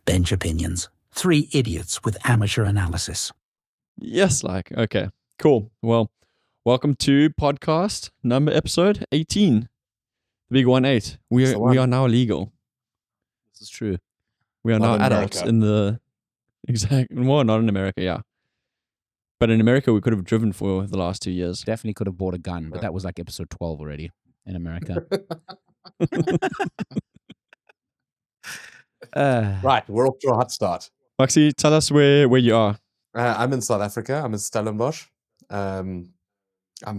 Bench Opinions. Three idiots with amateur analysis. Yes, okay, cool. Well, welcome to podcast episode 18, the big 1-8. We are now legal. This is true. We are now adults in the well, not in America, yeah. But in America, we could have driven for the last 2 years. Definitely could have bought a gun, but that was like episode 12 already in America. Right, we're off to a hot start. Maxi, tell us where you are. I'm in South Africa. I'm in Stellenbosch. I'm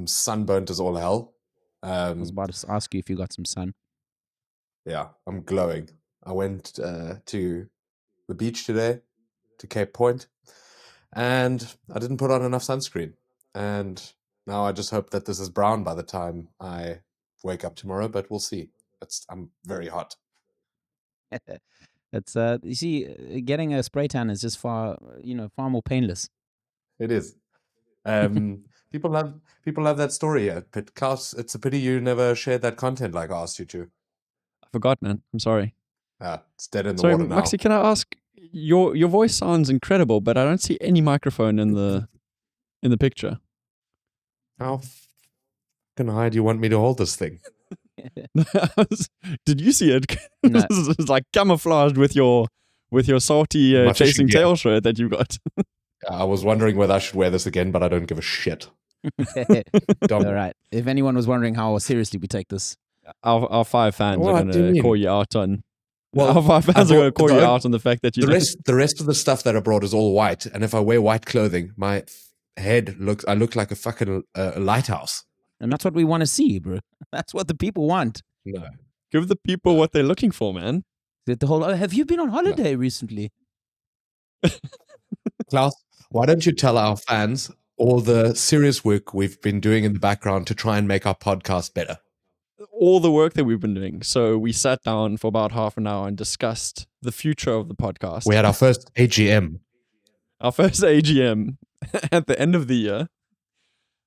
sunburnt as all hell. I was about to ask you if you got some sun. Yeah, I'm glowing. I went to the beach today, to Cape Point, and I didn't put on enough sunscreen. And now I just hope that this is brown by the time I wake up tomorrow, but we'll see. I'm very hot. It's you see, getting a spray tan is just far more painless. It is. People have that story. Klaus, it's a pity you never shared that content like I asked you to. I forgot, man. I'm sorry. It's dead in the water now. Maxi, can I ask? Your voice sounds incredible, but I don't see any microphone in the picture. How can high do you want me to hold this thing? Did you see it? No. It's like camouflaged with your salty chasing tail shirt that you got. I was wondering whether I should wear this again, but I don't give a shit. All right. If anyone was wondering how seriously we take this, our 5 fans are going to call you out on. Well, our 5 fans are going to call you out on the fact that you. The rest of the stuff that I brought is all white, and if I wear white clothing, my head I look like a fucking lighthouse. and that's what we want to see, bro. That's what the people want. No, Give the people what they're looking for, man. The whole, have you been on holiday recently? Klaus, why don't you tell our fans all the serious work we've been doing in the background to try and make our podcast better? All the work that we've been doing. So we sat down for about half an hour and discussed the future of the podcast. We had our first AGM. Our first AGM at the end of the year.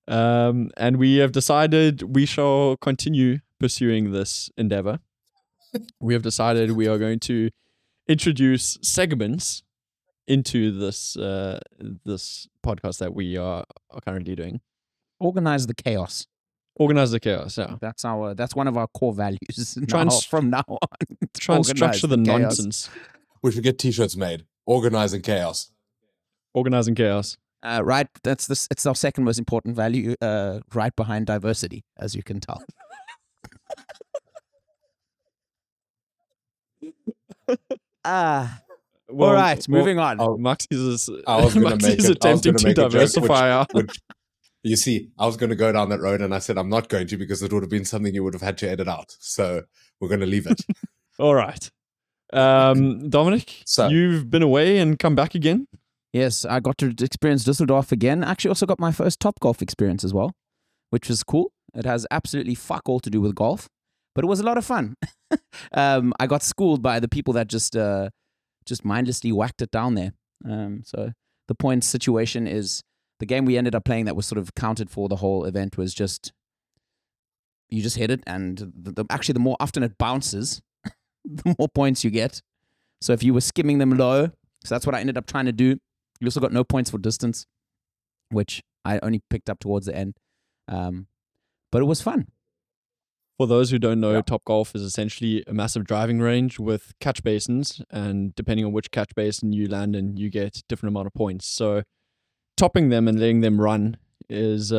And we have decided we shall continue pursuing this endeavor. We have decided we are going to introduce segments into this podcast that we are currently doing. Organize the chaos. Organize the chaos, yeah. That's one of our core values from now on. Try and structure the chaos. nonsense. We should get t-shirts made. Organizing chaos. Organizing chaos. Right, it's our second most important value, right behind diversity, as you can tell. Well, all right, moving on. Maxi's Maxi's attempting to diversify. You see, I was going to go down that road, and I said I'm not going to because it would have been something you would have had to edit out. So we're going to leave it. All right. Dominic, you've been away and come back again? Yes, I got to experience Düsseldorf again. Actually, also got my first Topgolf experience as well, which was cool. It has absolutely fuck all to do with golf, but it was a lot of fun. I got schooled by the people that just mindlessly whacked it down there. So the point situation is the game we ended up playing that was sort of counted for the whole event was just you just hit it, and actually the more often it bounces, the more points you get. So if you were skimming them low, so that's what I ended up trying to do. You also got no points for distance, which I only picked up towards the end. But it was fun. For those who don't know, Topgolf is essentially a massive driving range with catch basins, and depending on which catch basin you land in, you get different amount of points. So topping them and letting them run is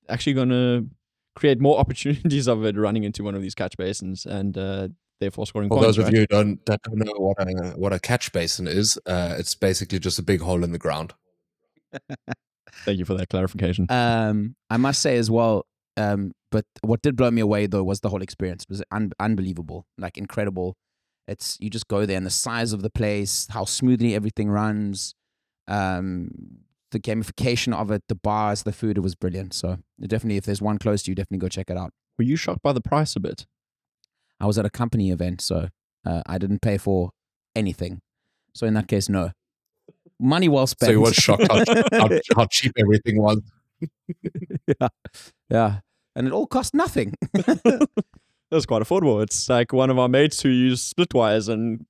actually going to create more opportunities of it running into one of these catch basins and therefore scoring points. For those of you that don't know what a catch basin is, it's basically just a big hole in the ground. Thank you for that clarification. I must say as well, but what did blow me away though was the whole experience. It was unbelievable, like incredible. You just go there and the size of the place, how smoothly everything runs, the gamification of it, the bars, the food, it was brilliant. So definitely, if there's one close to you, definitely go check it out. Were you shocked by the price a bit? I was at a company event, so I didn't pay for anything. So in that case, no. Money well spent. So you were shocked how cheap everything was. Yeah. And it all cost nothing. That's quite affordable. It's like one of our mates who used Splitwise and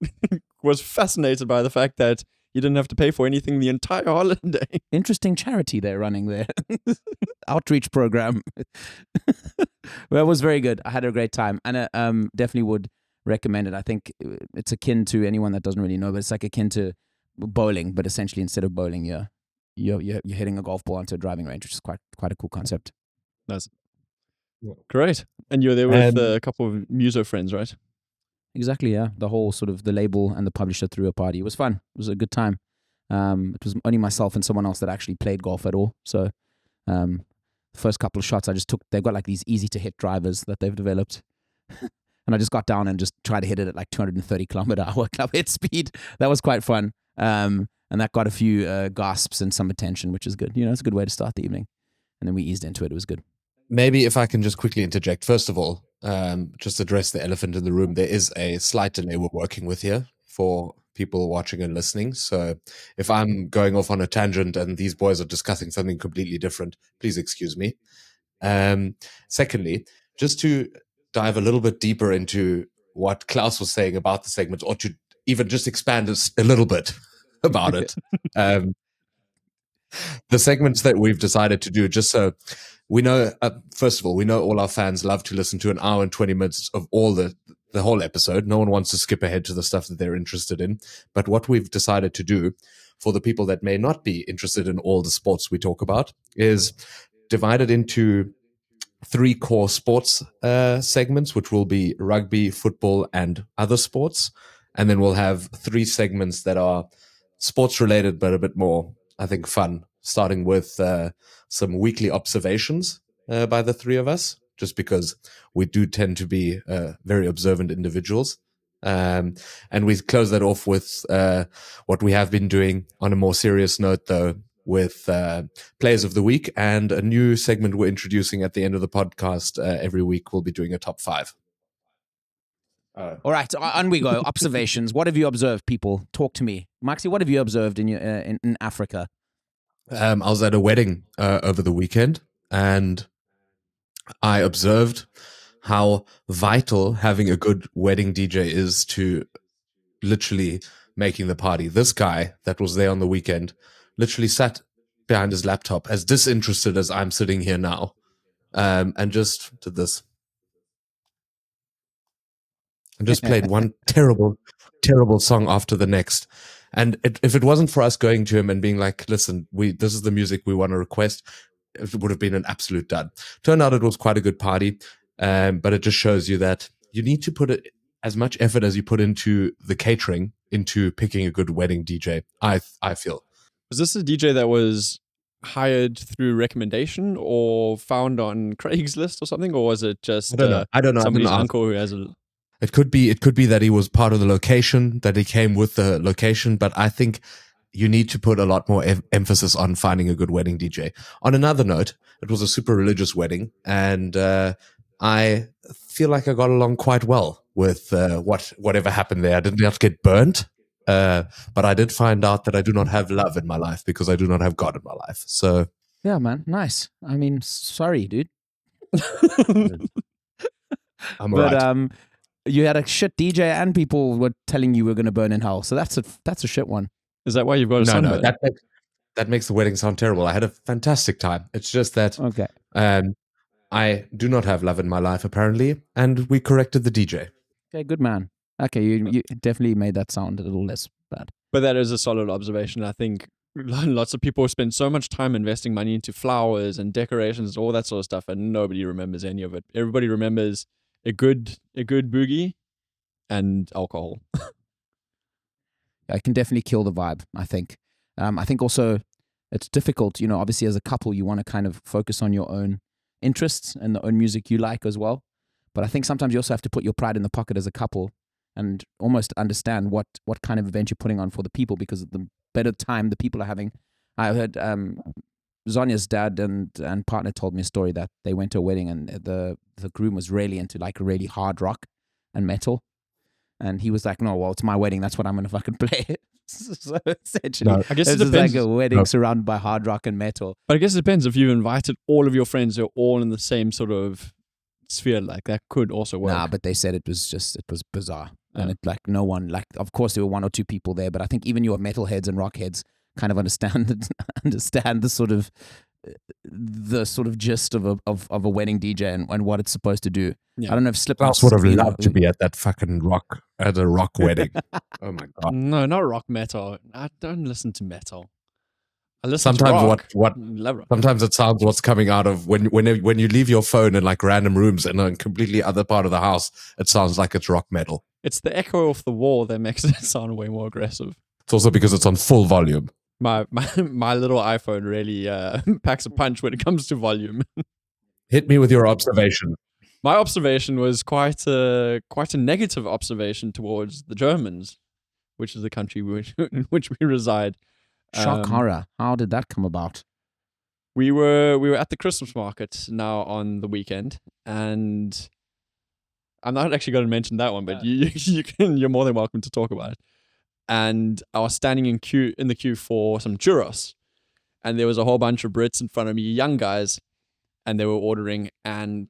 was fascinated by the fact that you didn't have to pay for anything the entire holiday. Interesting charity they're running there. Outreach program. Well, it was very good. I had a great time, and definitely would recommend it. I think it's akin to anyone that doesn't really know, but it's like akin to bowling, but essentially instead of bowling, you're hitting a golf ball onto a driving range, which is quite a cool concept. That's great. And you were there with a couple of muso friends, right? Exactly, yeah. The whole sort of the label and the publisher threw a party. It was fun. It was a good time. It was only myself and someone else that actually played golf at all. So the first couple of shots I just took, they've got like these easy to hit drivers that they've developed. And I just got down and just tried to hit it at like 230 kilometer hour club hit speed. That was quite fun. And that got a few gasps and some attention, which is good. You know, it's a good way to start the evening. And then we eased into it. It was good. Maybe if I can just quickly interject. First of all, just address the elephant in the room. There is a slight delay we're working with here for people watching and listening. So if I'm going off on a tangent and these boys are discussing something completely different, please excuse me. Secondly, just to dive a little bit deeper into what Klaus was saying about the segments, or to even just expand a little bit about it. The segments that we've decided to do, just so we know, first of all, we know all our fans love to listen to an hour and 20 minutes of all the whole episode. No one wants to skip ahead to the stuff that they're interested in. But what we've decided to do for the people that may not be interested in all the sports we talk about is divide it into 3 core sports segments, which will be rugby, football, and other sports. And then we'll have 3 segments that are sports related, but a bit more, I think, fun, starting with some weekly observations by the 3 of us, just because we do tend to be very observant individuals. And we close that off with what we have been doing on a more serious note, though, with Players of the Week, and a new segment we're introducing at the end of the podcast. Every week we'll be doing a top 5. All right, on we go. Observations. What have you observed, people? Talk to me. Maxi, what have you observed in your in Africa? I was at a wedding over the weekend, and I observed how vital having a good wedding DJ is to literally making the party. This guy that was there on the weekend literally sat behind his laptop as disinterested as I'm sitting here now, and just did this. And just played one terrible song after the next. And if it wasn't for us going to him and being like, listen, this is the music we want to request, it would have been an absolute dud. Turned out it was quite a good party, but it just shows you that you need to put as much effort as you put into the catering, into picking a good wedding DJ, I feel. Was this a DJ that was hired through recommendation or found on Craigslist or something? Or was it just I don't know. somebody's uncle who has a... It could be that he was part of the location, that he came with the location, but I think you need to put a lot more emphasis on finding a good wedding DJ. On another note, it was a super religious wedding, and I feel like I got along quite well with whatever happened there. I did not get burnt, but I did find out that I do not have love in my life because I do not have God in my life. So yeah, man, nice. I mean, sorry, dude. I'm alright. You had a shit DJ and people were telling you we're going to burn in hell. So that's a shit one. Is that why you've got a sunburn? No, that makes the wedding sound terrible. I had a fantastic time. It's just that okay. I do not have love in my life, apparently, and we corrected the DJ. Okay, good man. Okay, you definitely made that sound a little less bad. But that is a solid observation. I think lots of people spend so much time investing money into flowers and decorations, all that sort of stuff, and nobody remembers any of it. Everybody remembers a good boogie and alcohol. It can definitely kill the vibe, I think. I think also it's difficult, you know, obviously as a couple, you want to kind of focus on your own interests and the own music you like as well. But I think sometimes you also have to put your pride in the pocket as a couple and almost understand what kind of event you're putting on for the people, because the better time the people are having. I heard Zonya's dad and partner told me a story that they went to a wedding and the groom was really into like really hard rock and metal. And he was like, no, well, it's my wedding. That's what I'm going to fucking play. So essentially, I guess it it's depends. like a wedding surrounded by hard rock and metal. But I guess it depends if you've invited all of your friends who are all in the same sort of sphere. Like that could also work. Nah, but they said it was bizarre. And it's like no one, like, of course there were one or two people there, but I think even your metalheads and rockheads kind of understand the sort of gist of a wedding DJ and what it's supposed to do. Yeah. I don't know if Klaus would have loved to be at that fucking rock wedding. Oh my god! No, not rock metal. I don't listen to metal. I listen Sometimes to rock. what Love rock. sometimes it sounds what's coming out of when you leave your phone in like random rooms in a completely other part of the house. It sounds like it's rock metal. It's the echo of the wall that makes it sound way more aggressive. It's also because it's on full volume. My little iPhone really packs a punch when it comes to volume. Hit me with your observation. My observation was quite a negative observation towards the Germans, which is the country in which we reside. Shock horror. How did that come about? We were at the Christmas market now on the weekend, and I'm not actually going to mention that one, but you're more than welcome to talk about it. And I was standing in the queue for some churros, and there was a whole bunch of Brits in front of me, young guys, and they were ordering, and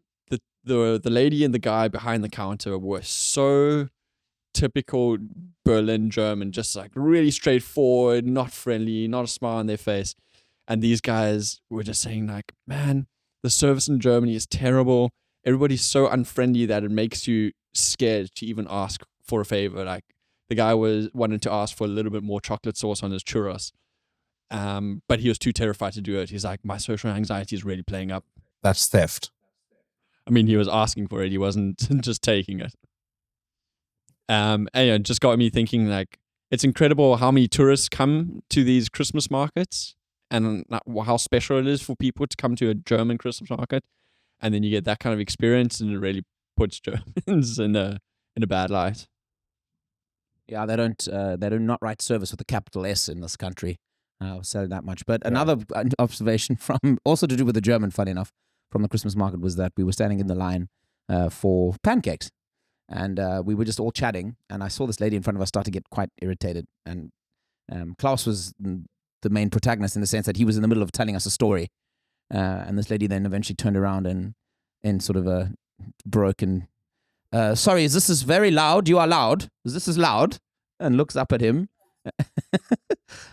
the lady and the guy behind the counter were so typical Berlin German, just like really straightforward, not friendly, not a smile on their face. And these guys were just saying like, man, the service in Germany is terrible. Everybody's so unfriendly that it makes you scared to even ask for a favor. Like the guy wanted to ask for a little bit more chocolate sauce on his churros. But he was too terrified to do it. He's like, my social anxiety is really playing up. That's theft. I mean, he was asking for it. He wasn't just taking it. And it just got me thinking, like, it's incredible how many tourists come to these Christmas markets and how special it is for people to come to a German Christmas market. And then you get that kind of experience, and it really puts Germans in a bad light. Yeah, they do not write service with a capital S in this country. I'll say that much. But another observation from, also to do with the German, funny enough, from the Christmas market was that we were standing in the line for pancakes. And we were just all chatting, and I saw this lady in front of us start to get quite irritated. And Klaus was the main protagonist in the sense that he was in the middle of telling us a story. And this lady then eventually turned around and in sort of a broken, sorry, this is very loud. You are loud. This is loud. And looks up at him.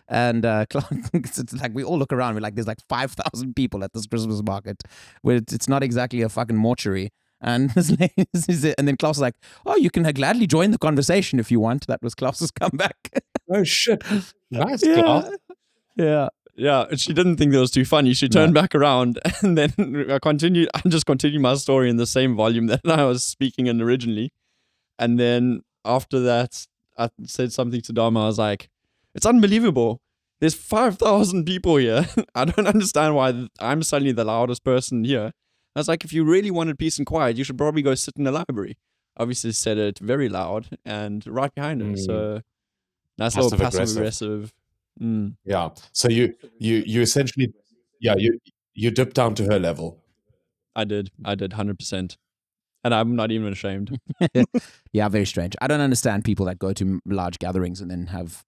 And it's like we all look around. We're like, there's like 5,000 people at this Christmas market. Where it's not exactly a fucking mortuary. And this lady, and then Klaus was like, "Oh, you can gladly join the conversation if you want." That was Klaus's comeback. Oh shit! Nice, Klaus. Yeah. And she didn't think that was too funny. She turned back around, and then I just continued my story in the same volume that I was speaking in originally. And then after that, I said something to Dom. I was like, "It's unbelievable. There's 5,000 people here. I don't understand why I'm suddenly the loudest person here." I was like, if you really wanted peace and quiet, you should probably go sit in the library. Obviously said it very loud and right behind her. So nice little passive aggressive. Yeah. So you essentially, you dipped down to her level. I did 100%. And I'm not even ashamed. Yeah, very strange. I don't understand people that go to large gatherings and then have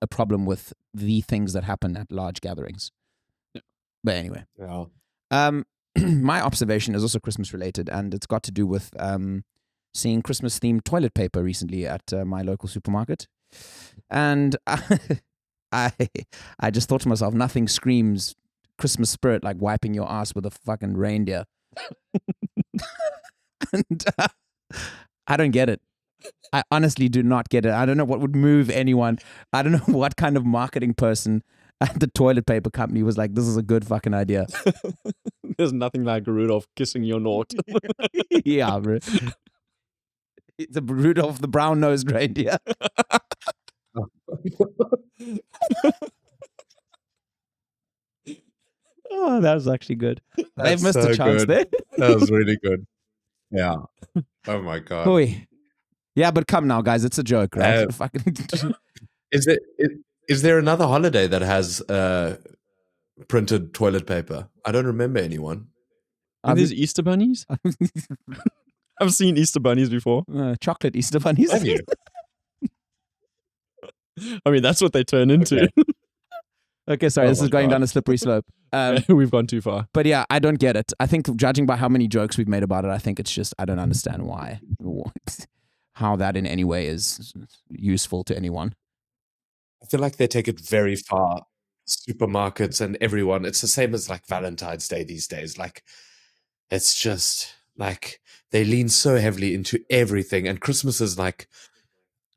a problem with the things that happen at large gatherings. Yeah. But anyway. Yeah. My observation is also Christmas related, and it's got to do with seeing Christmas themed toilet paper recently at my local supermarket. And I just thought to myself, nothing screams Christmas spirit like wiping your ass with a fucking reindeer. And I don't get it. I honestly do not get it. I don't know what would move anyone. I don't know what kind of marketing person at the toilet paper company was like, this is a good fucking idea. There's nothing like Rudolph kissing your knot. Yeah, bro. It's a Rudolph the brown-nosed reindeer. Oh, that was actually good. They've missed a chance there. That was really good. Yeah. Oh my god. Oy. Yeah, but come now, guys. It's a joke, right? Is there another holiday that has printed toilet paper? I don't remember anyone. Are these Easter bunnies? I've seen Easter bunnies before. Chocolate Easter bunnies. Have you? I mean, that's what they turn into. Okay, sorry. This is going down a slippery slope. We've gone too far. But yeah, I don't get it. I think judging by how many jokes we've made about it, I think it's just, I don't understand why. how that in any way is useful to anyone. I feel like they take it very far. Supermarkets and everyone, it's the same as like Valentine's Day these days. Like, it's just like they lean so heavily into everything. And Christmas is like,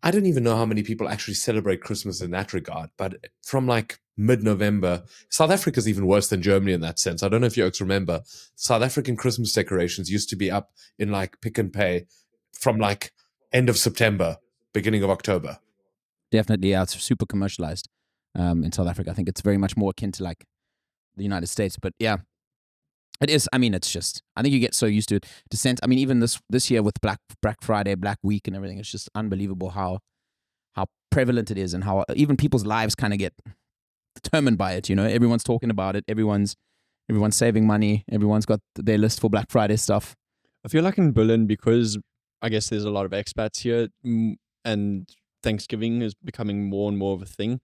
I don't even know how many people actually celebrate Christmas in that regard. But from like mid-November, South Africa's even worse than Germany in that sense. I don't know if you folks remember, South African Christmas decorations used to be up in like Pick and Pay from like end of September, beginning of October. Definitely, yeah, it's super commercialized in South Africa. I think it's very much more akin to like the United States. But yeah, it is. I mean, it's just, I think you get so used to it. I mean, even this year with Black Friday, Black Week and everything, it's just unbelievable how prevalent it is and how even people's lives kind of get determined by it. You know, everyone's talking about it. Everyone's saving money. Everyone's got their list for Black Friday stuff. I feel like in Berlin, because I guess there's a lot of expats here, and Thanksgiving is becoming more and more of a thing.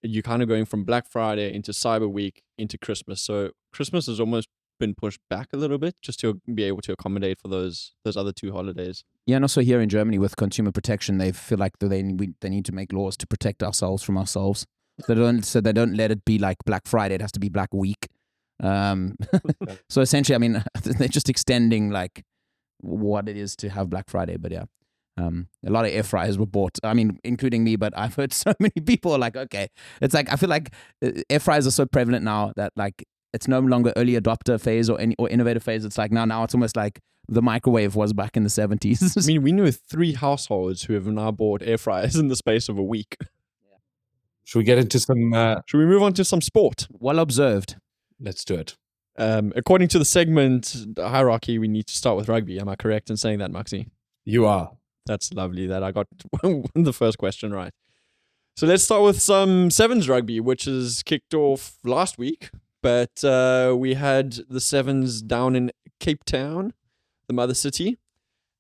You're kind of going from Black Friday into Cyber Week into Christmas. So Christmas has almost been pushed back a little bit just to be able to accommodate for those other two holidays. Yeah, and also here in Germany with consumer protection, they feel like they need to make laws to protect ourselves from ourselves. They don't let it be like Black Friday. It has to be Black Week. So essentially, I mean, they're just extending like what it is to have Black Friday. But yeah. A lot of air fryers were bought. I mean, including me, but I've heard so many people are like, okay, it's like, I feel like air fryers are so prevalent now that like it's no longer early adopter phase or innovative phase. It's like now it's almost like the microwave was back in the 70s. I mean, we know 3 households who have now bought air fryers in the space of a week. Should we get into some? Should we move on to some sport? Well observed. Let's do it. According to the segment hierarchy, we need to start with rugby. Am I correct in saying that, Maxi? You are. That's lovely that I got the first question right. So let's start with some sevens rugby, which is kicked off last week. But we had the sevens down in Cape Town, the mother city.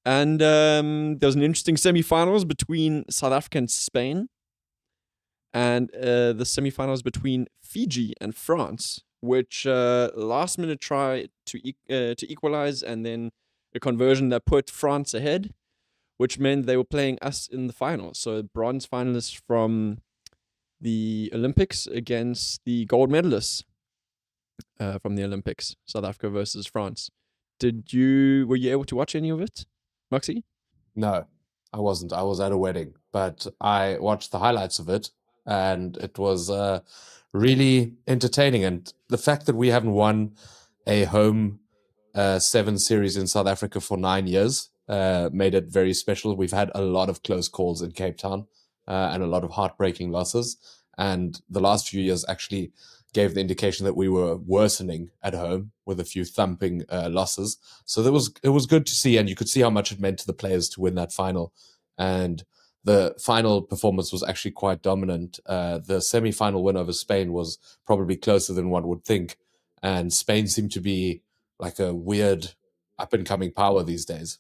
And there was an interesting semi-finals between South Africa and Spain. And the semi-finals between Fiji and France, which last minute try to equalize, and then a conversion that put France ahead, which meant they were playing us in the final. So bronze finalists from the Olympics against the gold medalists from the Olympics, South Africa versus France. Were you able to watch any of it, Maxi? No, I wasn't. I was at a wedding, but I watched the highlights of it, and it was really entertaining. And the fact that we haven't won a home 7 series in South Africa for 9 years made it very special. We've had a lot of close calls in Cape Town and a lot of heartbreaking losses. And the last few years actually gave the indication that we were worsening at home with a few thumping losses. So it was good to see, and you could see how much it meant to the players to win that final. And the final performance was actually quite dominant. The semi-final win over Spain was probably closer than one would think. And Spain seemed to be like a weird up-and-coming power these days.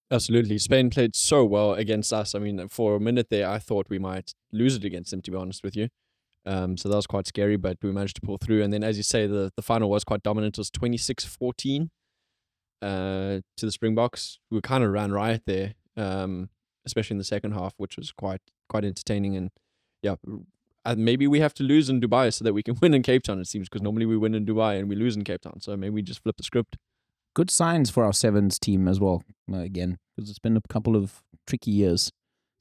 Absolutely. Spain played so well against us. I mean, for a minute there, I thought we might lose it against them, to be honest with you. So that was quite scary, but we managed to pull through. And then, as you say, the final was quite dominant. It was 26-14 to the Springboks, who kind of ran riot there, especially in the second half, which was quite entertaining. And yeah, maybe we have to lose in Dubai so that we can win in Cape Town, it seems, because normally we win in Dubai and we lose in Cape Town. So maybe we just flip the script. Good signs for our sevens team as well, again, because it's been a couple of tricky years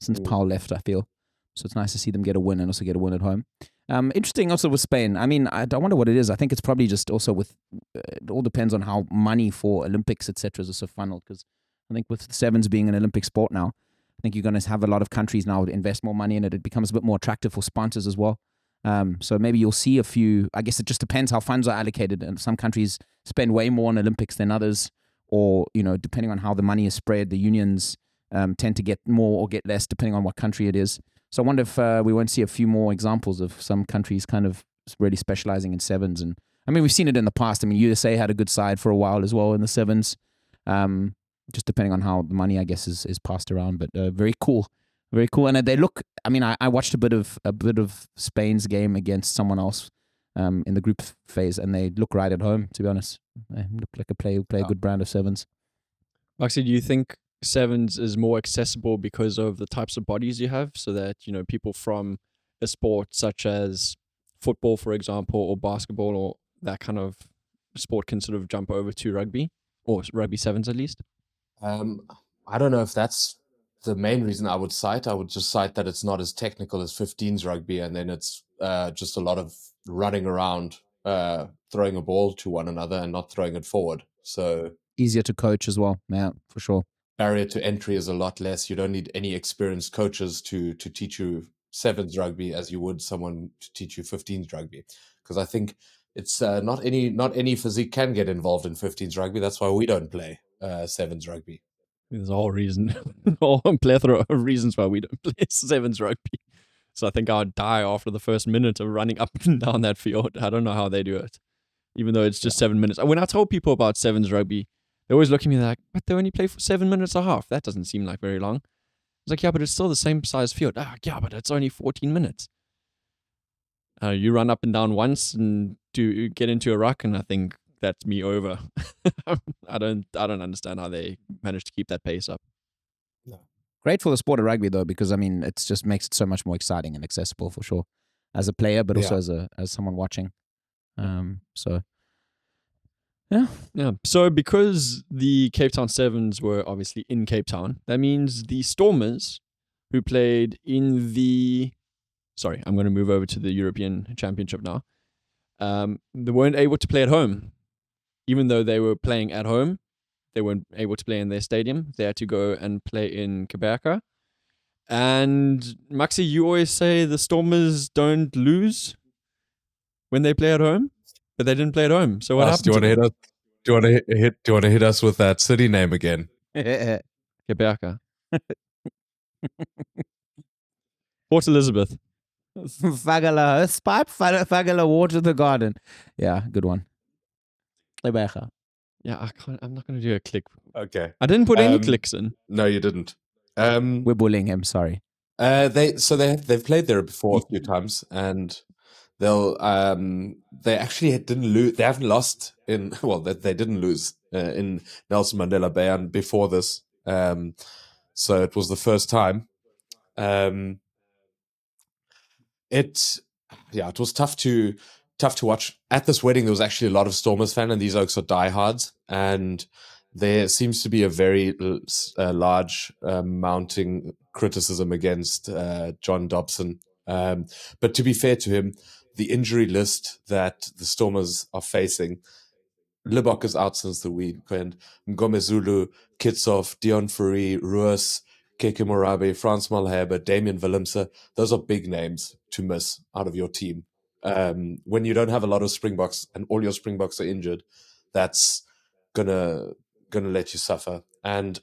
since Paul left, I feel. So it's nice to see them get a win and also get a win at home. Interesting also with Spain. I mean, I wonder what it is. I think it's probably just also it all depends on how money for Olympics, etc. is also funneled, because I think with sevens being an Olympic sport now, I think you're going to have a lot of countries now invest more money in it. It becomes a bit more attractive for sponsors as well. So maybe you'll see a few, I guess it just depends how funds are allocated, and some countries spend way more on Olympics than others, or, depending on how the money is spread, the unions tend to get more or get less depending on what country it is. So I wonder if we won't see a few more examples of some countries kind of really specializing in sevens. And I mean, we've seen it in the past. I mean, USA had a good side for a while as well in the sevens, just depending on how the money, I guess, is passed around. But very cool. Very cool. And they look, I mean, I watched a bit of Spain's game against someone else in the group phase, and they look right at home, to be honest. They look like play a good brand of sevens. Maxi, do you think sevens is more accessible because of the types of bodies you have, so that, people from a sport such as football, for example, or basketball, or that kind of sport can sort of jump over to rugby, or rugby sevens at least? I don't know if that's the main reason I would cite. I would just cite that it's not as technical as 15s rugby, and then it's just a lot of running around, throwing a ball to one another and not throwing it forward. So Easier to coach as well. Yeah, for sure. barrier to entry is a lot less. You don't need any experienced coaches to teach you sevens rugby as you would someone to teach you 15s rugby, because I think it's not any physique can get involved in 15s rugby. That's why we don't play sevens rugby. There's a whole reason, whole plethora of reasons why we don't play sevens rugby. So I think I'd die after the first minute of running up and down that field. I don't know how they do it, even though it's just 7 minutes. When I told people about sevens rugby, they always look at me like, but they only play for 7 minutes and a half. That doesn't seem like very long. I was like, yeah, but it's still the same size field. Yeah, but it's only 14 minutes. You run up and down once and get into a ruck, and I think that's me over. I don't understand how they managed to keep that pace up. Great for the sport of rugby though, because it just makes it so much more exciting and accessible for sure, as a player, but also as someone watching. So yeah. So because the Cape Town Sevens were obviously in Cape Town, that means the Stormers, who played in the, sorry, I'm going to move over to the European Championship now. They weren't able to play at home, even though they were playing at home. They weren't able to play in their stadium. They had to go and play in Quebec. And Maxi, you always say the Stormers don't lose when they play at home, but they didn't play at home. So what happened? Do you want to hit us with that city name again? Quebec. Port Elizabeth. Fagala hosepipe, Fagala water the garden. Yeah, good one. Quebec. Yeah, I'm not going to do a click. Okay. I didn't put any clicks in. No, you didn't. We're bullying him. Sorry. They've played there before a few times, and they actually didn't lose. They haven't lost in they didn't lose in Nelson Mandela Bay and before this. So it was the first time. It was tough to watch. At this wedding, there was actually a lot of Stormers fan, and these oaks are diehards. And there seems to be a very large mounting criticism against John Dobson. But to be fair to him, the injury list that the Stormers are facing, Libok is out since the weekend. Ngomezulu, Kitsov, Dion Fourie, Ruas, Keke Morabe, Frans Malherbe, Damien Willemse, those are big names to miss out of your team. When you don't have a lot of Springboks and all your Springboks are injured, that's gonna let you suffer. And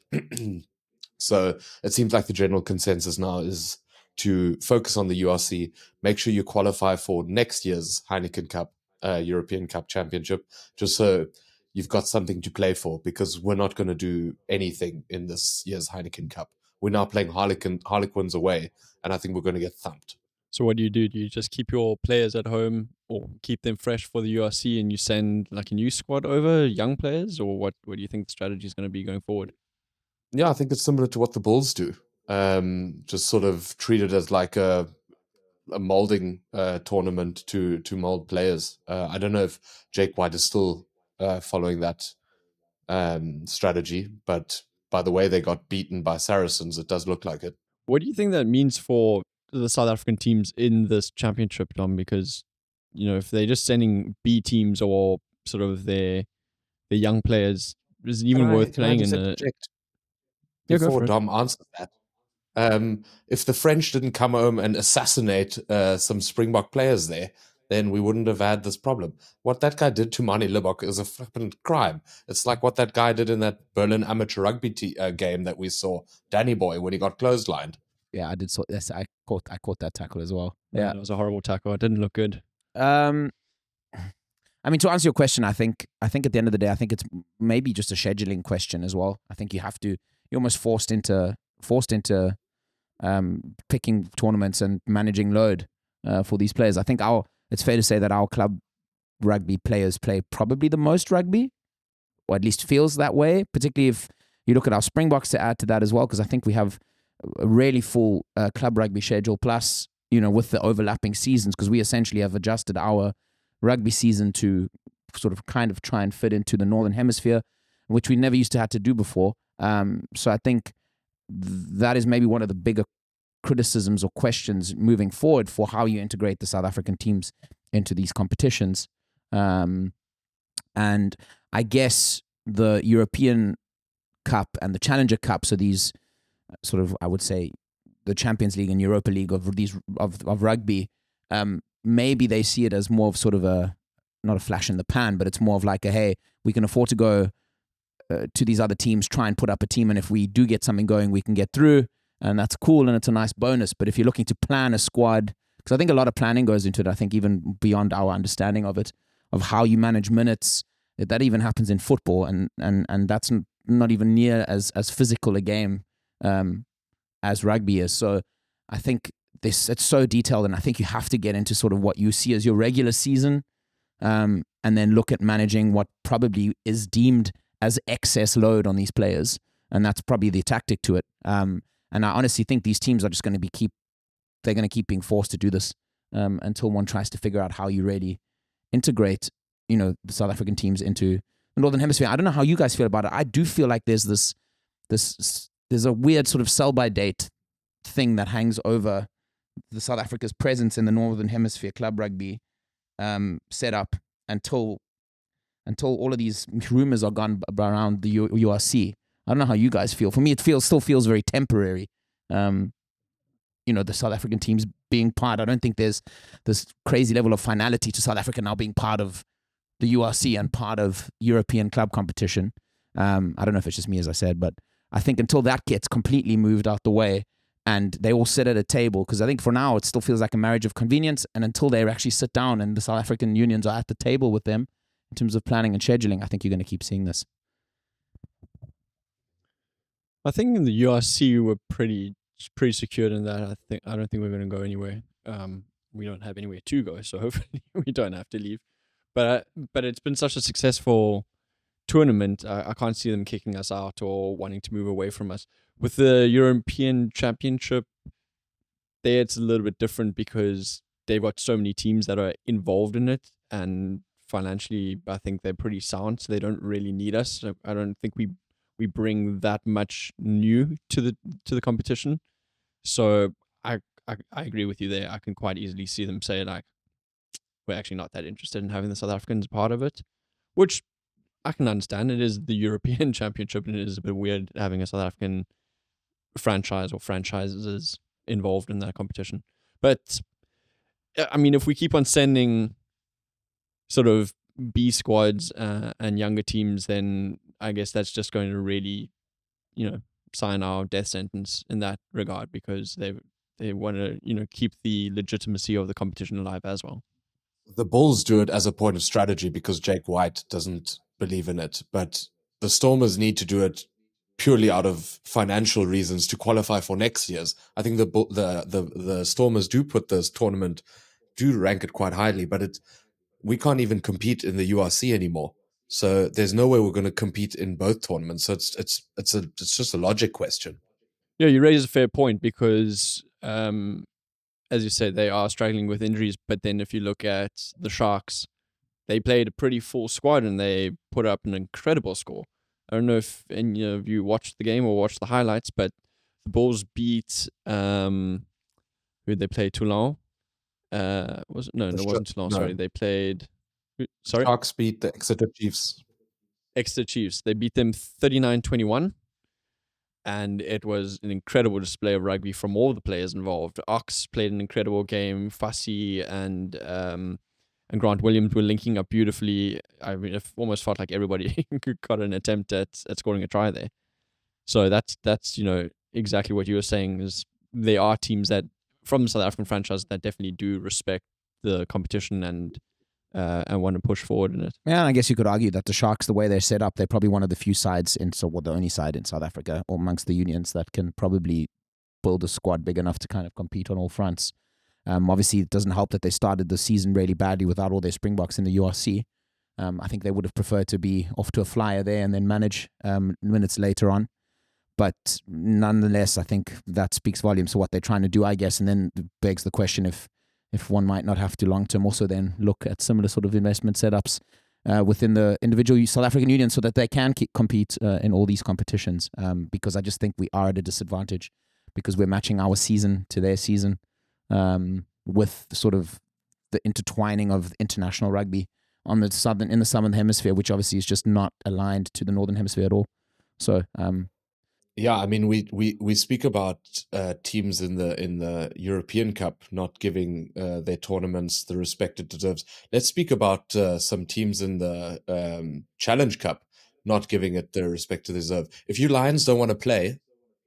so it seems like the general consensus now is to focus on the URC, make sure you qualify for next year's Heineken Cup, European Cup Championship, just so you've got something to play for, because we're not going to do anything in this year's Heineken Cup. We're now playing Harlequins away, and I think we're going to get thumped. So what do? Do you just keep your players at home or keep them fresh for the URC, and you send like a new squad over, young players, or what do you think the strategy is going to be going forward? Yeah, I think it's similar to what the Bulls do. Just sort of treat it as like a molding tournament to mold players. I don't know if Jake White is still following that strategy, but by the way they got beaten by Saracens, it does look like it. What do you think that means for the South African teams in this championship, Tom? Because, if they're just sending B teams or sort of their young players, is it even worth playing in a... Before Dom answers that, if the French didn't come home and assassinate some Springbok players there, then we wouldn't have had this problem. What that guy did to Mani Libok is a flippant crime. It's like what that guy did in that Berlin amateur rugby game that we saw, Danny Boy, when he got clotheslined. Yeah, I did. So yes, I caught that tackle as well. Yeah, it was a horrible tackle. It didn't look good. To answer your question, I think at the end of the day, I think it's maybe just a scheduling question as well. I think you're almost forced into picking tournaments and managing load for these players. I think it's fair to say that our club rugby players play probably the most rugby, or at least feels that way, particularly if You look at our Springboks to add to that as well, because I think we have a really full club rugby schedule, plus, with the overlapping seasons, because we essentially have adjusted our rugby season to sort of kind of try and fit into the Northern Hemisphere, which we never used to have to do before. So I think that is maybe one of the bigger criticisms or questions moving forward for how you integrate the South African teams into these competitions. And I guess the European Cup and the Challenger Cup, so these sort of, I would say, the Champions League and Europa League of these of rugby, maybe they see it as more of sort of not a flash in the pan, but it's more of like hey, we can afford to go to these other teams, try and put up a team, and if we do get something going, we can get through, and that's cool, and it's a nice bonus. But if you're looking to plan a squad, because I think a lot of planning goes into it, I think even beyond our understanding of it, of how you manage minutes, that even happens in football, and that's not even near as physical a game as rugby is. So I think it's so detailed, and I think you have to get into sort of what you see as your regular season, and then look at managing what probably is deemed as excess load on these players, and that's probably the tactic to it. And I honestly think these teams are just going to they're going to keep being forced to do this until one tries to figure out how you really integrate, the South African teams into the Northern Hemisphere. I don't know how you guys feel about it. I do feel like there's a weird sort of sell-by date thing that hangs over the South Africa's presence in the Northern Hemisphere club rugby setup until all of these rumors are gone around the URC. I don't know how you guys feel. For me, it still feels very temporary. The South African teams being part. I don't think there's this crazy level of finality to South Africa now being part of the URC and part of European club competition. I don't know if it's just me, as I said, but I think until that gets completely moved out the way and they all sit at a table, because I think for now it still feels like a marriage of convenience, and until they actually sit down and the South African unions are at the table with them in terms of planning and scheduling, I think you're going to keep seeing this. I think in the URC we're pretty secured in that. I don't think we're going to go anywhere. We don't have anywhere to go, so hopefully we don't have to leave. But it's been such a successful tournament. I can't see them kicking us out or wanting to move away from us. With the European Championship, there it's a little bit different because they've got so many teams that are involved in it, and financially, I think they're pretty sound, so they don't really need us. So I don't think we bring that much new to the competition. So I agree with you there. I can quite easily see them say like, we're actually not that interested in having the South Africans part of it, which I can understand. It is the European Championship, and it is a bit weird having a South African franchise or franchises involved in that competition. But I mean, if we keep on sending sort of B squads and younger teams, then I guess that's just going to really, sign our death sentence in that regard, because they want to, keep the legitimacy of the competition alive as well. The Bulls do it as a point of strategy because Jake White doesn't believe in it, but the Stormers need to do it purely out of financial reasons to qualify for next year's. I think the Stormers do put this tournament, do rank it quite highly, but we can't even compete in the URC anymore. So there's no way we're going to compete in both tournaments. So it's just a logic question. Yeah, you raise a fair point because, as you said, they are struggling with injuries. But then if you look at the Sharks, they played a pretty full squad and they put up an incredible score. I don't know if any of you watched the game or watched the highlights, but the Bulls beat who did they play? Toulon. It wasn't Toulon. No. Sorry, they played. Sorry, Sharks beat the Exeter Chiefs. Exeter Chiefs. They beat them 39-21. And it was an incredible display of rugby from all the players involved. Ox played an incredible game. Fussy and Grant Williams were linking up beautifully. I mean, it almost felt like everybody got an attempt at scoring a try there. So that's exactly what you were saying. Is there are teams that from the South African franchise that definitely do respect the competition and want to push forward in it. Yeah, I guess you could argue that the Sharks, the way they're set up, they're probably one of the few sides the only side in South Africa or amongst the unions that can probably build a squad big enough to kind of compete on all fronts. Obviously, it doesn't help that they started the season really badly without all their Springboks in the URC. I think they would have preferred to be off to a flyer there and then manage minutes later on. But nonetheless, I think that speaks volumes to what they're trying to do, I guess. And then begs the question if one might not have to long-term also then look at similar sort of investment setups within the individual South African Union so that they can compete in all these competitions. Because I just think we are at a disadvantage because we're matching our season to their season with sort of the intertwining of international rugby in the southern hemisphere, which obviously is just not aligned to the northern hemisphere at all. So yeah, I mean, we speak about teams in the European Cup not giving their tournaments the respect it deserves. Let's speak about some teams in the Challenge Cup not giving it the respect it deserves. If you Lions don't want to play,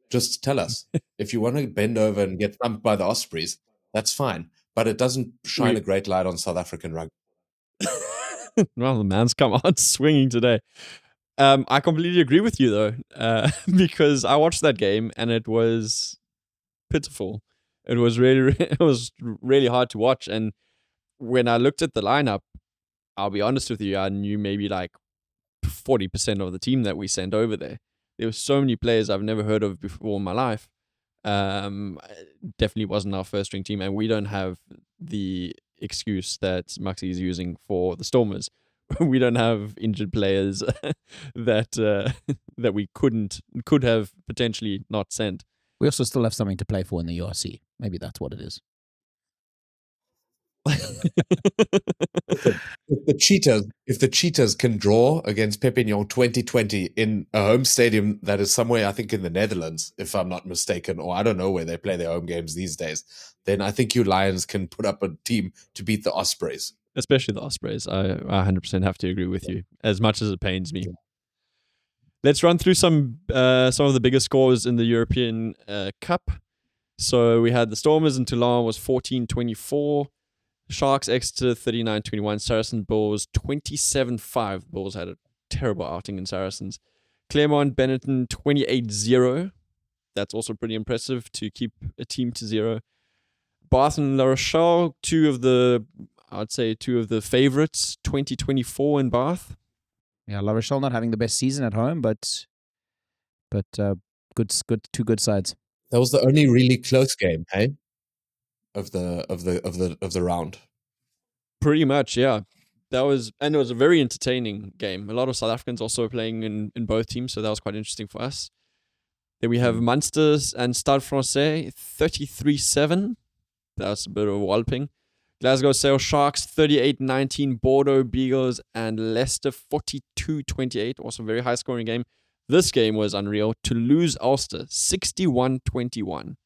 just tell us. If you want to bend over and get thumped by the Ospreys, that's fine. But it doesn't shine a great light on South African rugby. Well, the man's come out swinging today. I completely agree with you though, because I watched that game and it was pitiful. It was really hard to watch. And when I looked at the lineup, I'll be honest with you, I knew maybe like 40% of the team that we sent over there. There were so many players I've never heard of before in my life. Definitely wasn't our first string team, and we don't have the excuse that Maxi is using for the Stormers. We don't have injured players that that we could have potentially not sent. we also still have something to play for in the URC. Maybe that's what it is. If the Cheetahs can draw against Perpignan 2020 in a home stadium that is somewhere, I think, in the Netherlands, if I'm not mistaken, or I don't know where they play their home games these days, then I think you Lions can put up a team to beat the Ospreys. Especially the Ospreys. I 100% have to agree with you, as much as it pains me. Let's run through some of the biggest scores in the European Cup. So we had the Stormers in Toulon was 14-24. Sharks Exeter 39-21. Saracen Bulls 27-5. The Bulls had a terrible outing in Saracens. Claremont Benetton 28-0. That's also pretty impressive to keep a team to 0. Bath and La Rochelle, two of the favorites, 2024 in Bath. Yeah, La Rochelle not having the best season at home, but good, two good sides. That was the only really close game, hey, of the round. Pretty much, yeah. It was a very entertaining game. A lot of South Africans also playing in both teams, so that was quite interesting for us. Then we have Munster and Stade Francais 33-7. That was a bit of a walloping. Glasgow Sale Sharks 38-19, Bordeaux Beagles and Leicester 42-28. Also a very high scoring game. This game was unreal. Toulouse Ulster 61-21.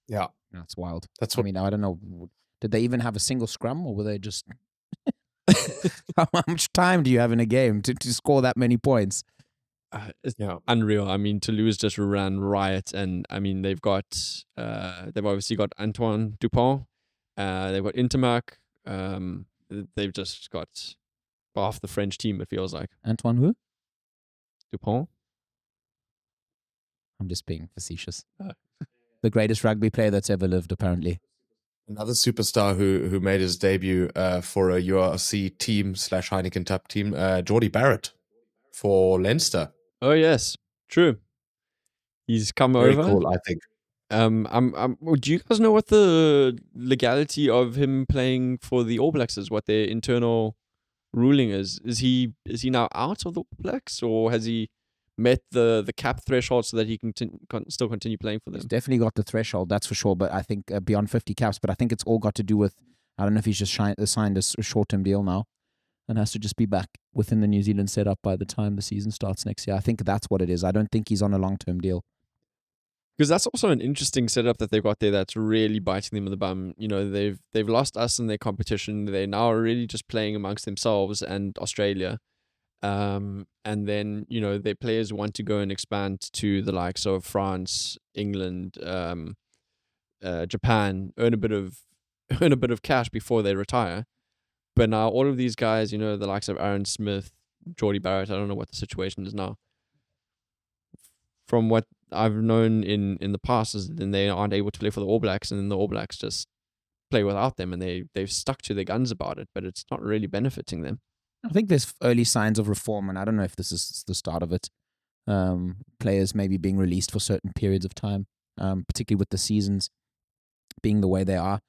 Yeah. That's wild. That's what I mean, I don't know. Did they even have a single scrum, or were they just how much time do you have in a game to score that many points? It's unreal. I mean, Toulouse just ran riot, and I mean they've obviously got Antoine Dupont. They've got Intermark. They've just got half the French team, it feels like. Antoine who? Dupont. I'm just being facetious. The greatest rugby player that's ever lived, apparently. Another superstar who made his debut for a URC team / Heineken Cup team, Geordie Barrett for Leinster. Oh yes, true. He's come Very over. cool, I think. Do you guys know what the legality of him playing for the All Blacks is? What their internal ruling is? Is he now out of the All Blacks, or has he met the cap threshold so that he can still continue playing for them? He's definitely got the threshold, that's for sure. But I think beyond 50 caps. But I think it's all got to do with, I don't know if he's just signed a short-term deal now and has to just be back within the New Zealand setup by the time the season starts next year. I think that's what it is. I don't think he's on a long-term deal. Because that's also an interesting setup that they've got there that's really biting them in the bum. You know, they've lost us in their competition. They're now really just playing amongst themselves and Australia. And then, you know, their players want to go and expand to the likes of France, England, Japan, earn a bit of cash before they retire. But now all of these guys, you know, the likes of Aaron Smith, Geordie Barrett, I don't know what the situation is now. From what I've known in the past is then they aren't able to play for the All Blacks, and then the All Blacks just play without them, and they've stuck to their guns about it, but it's not really benefiting them. I think there's early signs of reform, and I don't know if this is the start of it. Players maybe being released for certain periods of time, particularly with the seasons being the way they are.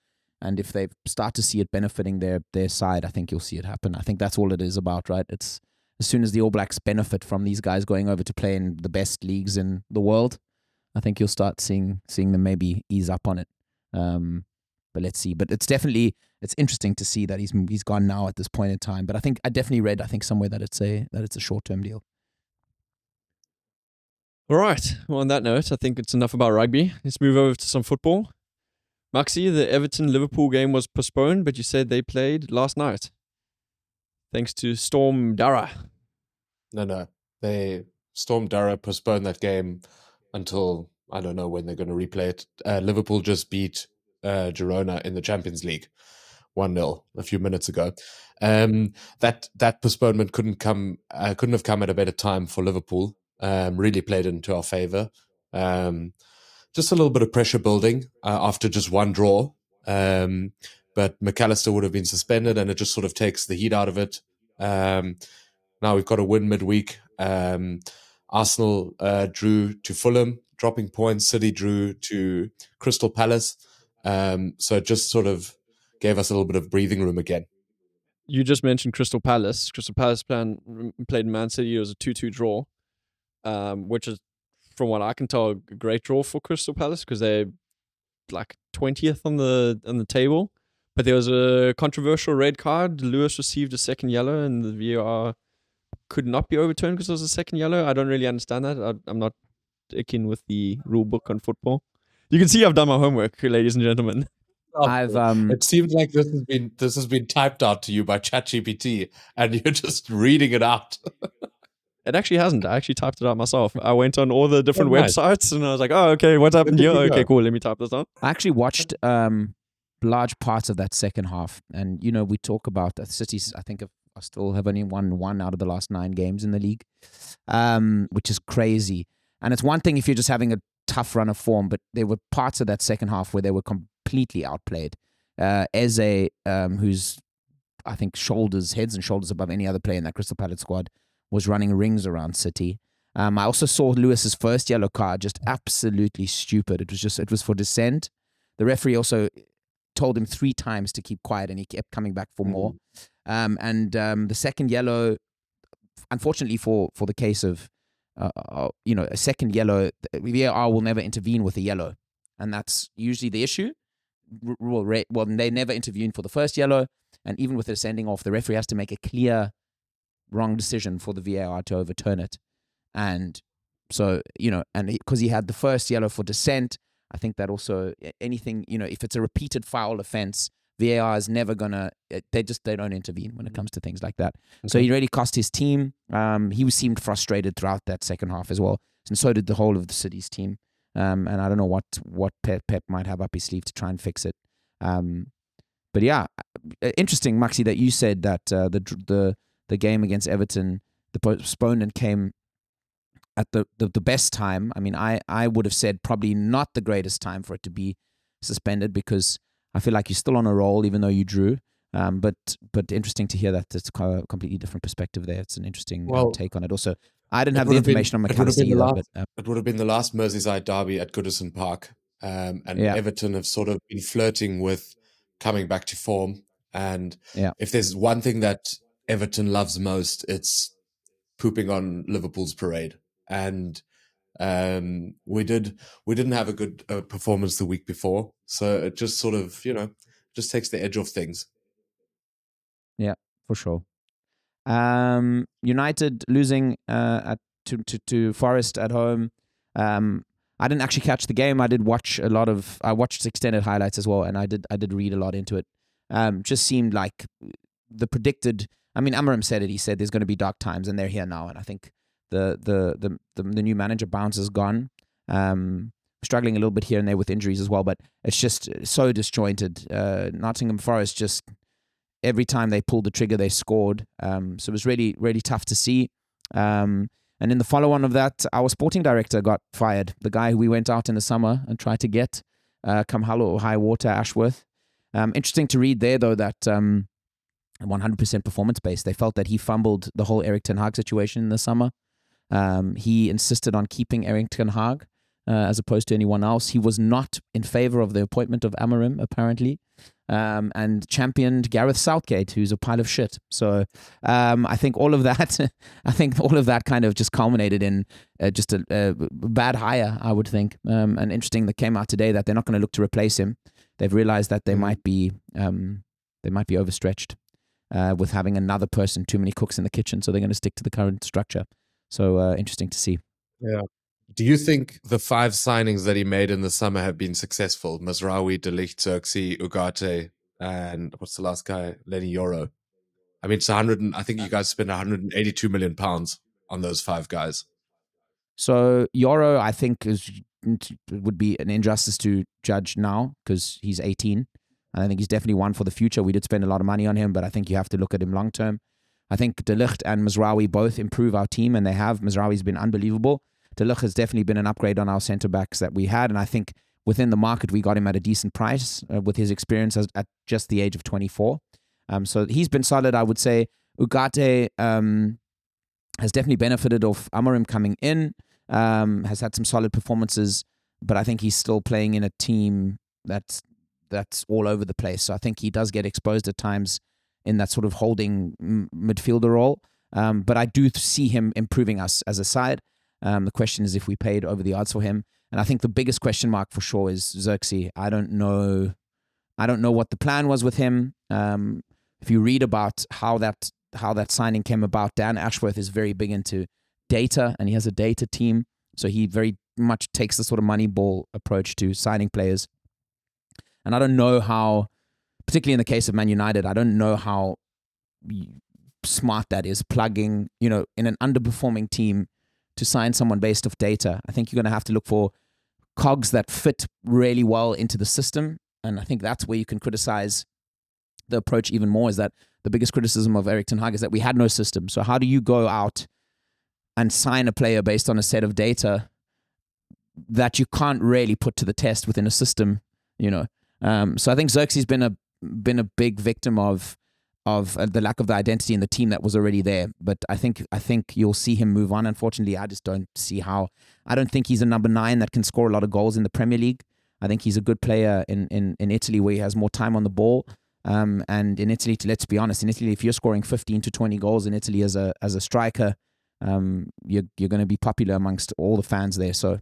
And if they start to see it benefiting their side, I think you'll see it happen. I think that's all it is about, right? It's as soon as the All Blacks benefit from these guys going over to play in the best leagues in the world, I think you'll start seeing them maybe ease up on it. But let's see. But it's interesting to see that he's gone now at this point in time. But I definitely read somewhere that it's a short-term deal. All right. Well, on that note, I think it's enough about rugby. Let's move over to some football. Maxi, the Everton-Liverpool game was postponed, but you said they played last night. Thanks to Storm Dara. No. Storm Dara postponed that game until, I don't know when they're going to replay it. Liverpool just beat Girona in the Champions League 1-0 a few minutes ago. That postponement couldn't have come at a better time for Liverpool. Really played into our favour. Just a little bit of pressure building after just one draw. But McAllister would have been suspended, and it just sort of takes the heat out of it. Now we've got a win midweek. Arsenal drew to Fulham, dropping points. City drew to Crystal Palace. So it just sort of gave us a little bit of breathing room again. You just mentioned Crystal Palace. Crystal Palace played Man City. It was a 2-2 draw, which is, from what I can tell, a great draw for Crystal Palace because they're like 20th on the table. But there was a controversial red card. Lewis received a second yellow, and the VAR could not be overturned because it was a second yellow. I don't really understand that. I'm not akin with the rule book on football. You can see I've done my homework, ladies and gentlemen. It seems like this has been typed out to you by ChatGPT, and you're just reading it out. It actually hasn't. I actually typed it out myself. I went on all the different websites, and I was like, "Oh, okay, what's happened here? Okay, cool. Let me type this out." I actually watched large parts of that second half, and we talk about the Cities. I think I still have only won 1 out of the last 9 games in the league, which is crazy. And it's one thing if you're just having a tough run of form, but there were parts of that second half where they were completely outplayed. Eze, who's I think heads and shoulders above any other player in that Crystal Palace squad, was running rings around City. I also saw Lewis's first yellow card, just absolutely stupid. It was for dissent. The referee also told him 3 times to keep quiet, and he kept coming back for more. The second yellow, unfortunately for the case of a second yellow, VAR will never intervene with a yellow, and that's usually the issue. Well, they never intervene for the first yellow, and even with the sending off, the referee has to make a clear wrong decision for the VAR to overturn it. And so, and because he had the first yellow for dissent, I think that also anything, if it's a repeated foul offense, VAR is never gonna. They don't intervene when it comes to things like that. Okay. So he really cost his team. He seemed frustrated throughout that second half as well, and so did the whole of the City's team. And I don't know what Pep might have up his sleeve to try and fix it. But yeah, interesting, Maxi, that you said that the game against Everton, the postponement came at the best time. I mean, I would have said probably not the greatest time for it to be suspended, because I feel like you're still on a roll even though you drew. But interesting to hear that it's a completely different perspective there. It's an interesting take on it. Also, I didn't have the information on McAllister either. It would have been the last Merseyside derby at Goodison Park. Everton have sort of been flirting with coming back to form. And if there's one thing that Everton loves most, it's pooping on Liverpool's parade. And we didn't have a good performance the week before, so it just sort of just takes the edge off things. Yeah, for sure. United losing to Forest at home. I didn't actually catch the game. I watched extended highlights as well, and I did read a lot into it. Just seemed like the predicted. I mean, Amram said it. He said there's going to be dark times, and they're here now. And I think the new manager Bounce is gone. Struggling a little bit here and there with injuries as well, but it's just so disjointed. Nottingham Forest, just every time they pulled the trigger, they scored. So it was really, really tough to see. And in the follow-on of that, our sporting director got fired. The guy who we went out in the summer and tried to get, come hell or high water, Ashworth. Interesting to read there, though, that 100% performance based. They felt that he fumbled the whole Erik ten Hag situation in the summer. He insisted on keeping Erik ten Hag as opposed to anyone else. He was not in favor of the appointment of Amorim, apparently, and championed Gareth Southgate, who's a pile of shit. So I think all of that kind of just culminated in just a bad hire, I would think. And interesting that came out today that they're not going to look to replace him. They've realized that they might be overstretched with having another person, too many cooks in the kitchen. So they're going to stick to the current structure. So interesting to see. Yeah. Do you think the 5 signings that he made in the summer have been successful? Mazraoui, De Ligt, Xerxes, Ugarte, and what's the last guy? Lenny Yoro. I mean, I think you guys spent 182 million pounds on those 5 guys. So Yoro, I think, would be an injustice to judge now because he's 18. And I think he's definitely one for the future. We did spend a lot of money on him, but I think you have to look at him long term. I think De Ligt and Mazraoui both improve our team, and they have. Mazraoui's been unbelievable. De Ligt has definitely been an upgrade on our centre backs that we had, and I think within the market we got him at a decent price with his experience at just the age of 24. So he's been solid, I would say. Ugarte has definitely benefited off Amorim coming in, has had some solid performances, but I think he's still playing in a team that's all over the place. So I think he does get exposed at times in that sort of holding midfielder role. But I do see him improving us as a side. The question is if we paid over the odds for him. And I think the biggest question mark for sure is Xerxes. I don't know what the plan was with him. If you read about how that signing came about, Dan Ashworths is very big into data, and he has a data team. So he very much takes the sort of money ball approach to signing players. And I don't know how, particularly in the case of Man United, I don't know how smart that is, plugging, in an underperforming team to sign someone based off data. I think you're going to have to look for cogs that fit really well into the system. And I think that's where you can criticize the approach even more, is that the biggest criticism of Erik ten Hag is that we had no system. So how do you go out and sign a player based on a set of data that you can't really put to the test within a system, So I think Xerxes been a big victim of the lack of the identity in the team that was already there. But I think you'll see him move on. Unfortunately, I just don't see how. I don't think he's a number 9 that can score a lot of goals in the Premier League. I think he's a good player in Italy where he has more time on the ball. And in Italy, let's be honest, in Italy, if you're scoring 15 to 20 goals in Italy as a striker, you're going to be popular amongst all the fans there. So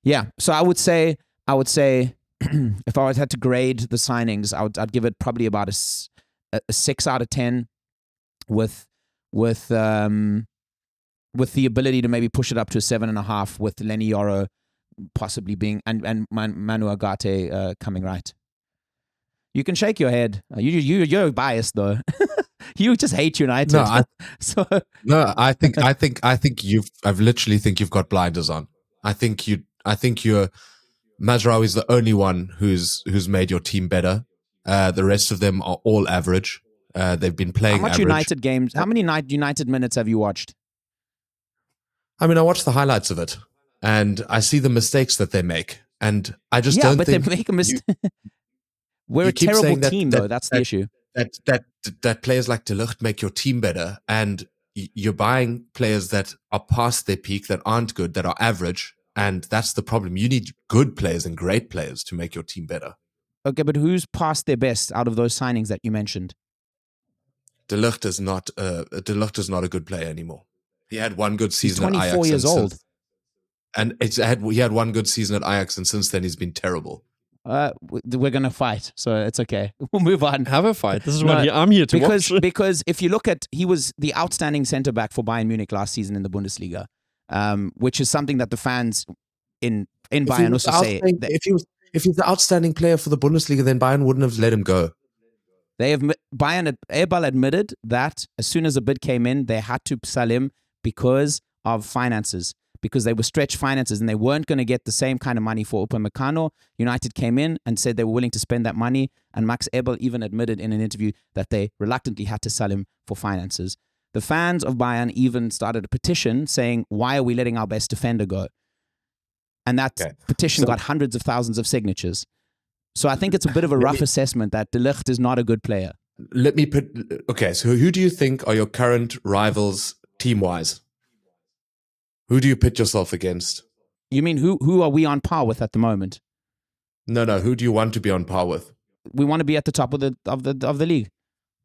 yeah, so I would say if I had to grade the signings, I'd give it probably about a 6 out of 10 with the ability to maybe push it up to a 7.5 with Lenny Yoro possibly being and Manu Ugarte coming right. You can shake your head. You're biased though. You just hate United. I literally think you've got blinders on. I think you're Mazraoui is the only one who's made your team better. The rest of them are all average. They've been playing average. How many United minutes have you watched? I mean, I watched the highlights of it, and I see the mistakes that they make, and I just don't think they make a mistake. We're a terrible team, though. That's the issue. That players like De Ligt make your team better, and you're buying players that are past their peak, that aren't good, that are average, and that's the problem. You need good players and great players to make your team better. Okay, but who's past their best out of those signings that you mentioned? De Ligt is not a good player anymore. He had one good season at Ajax. He's 24 years old. And he had one good season at Ajax, and since then he's been terrible. We're going to fight, so it's okay. We'll move on. Have a fight. This is what I'm here to watch. Because if you look at, he was the outstanding centre-back for Bayern Munich last season in the Bundesliga, which is something that the fans in Bayern also say. If he's the outstanding player for the Bundesliga, then Bayern wouldn't have let him go. Erbal admitted that as soon as a bid came in, they had to sell him because of finances, because they were stretched finances and they weren't going to get the same kind of money for Upamecano. United came in and said they were willing to spend that money, and Max Eberl even admitted in an interview that they reluctantly had to sell him for finances. The fans of Bayern even started a petition saying, why are we letting our best defender go? And that petition got hundreds of thousands of signatures. So I think it's a bit of a rough assessment that De Ligt is not a good player. let me put. Okay, so who do you think are your current rivals team-wise? Who do you pit yourself against? You mean who are we on par with at the moment? No. Who do you want to be on par with? We want to be at the top of the league.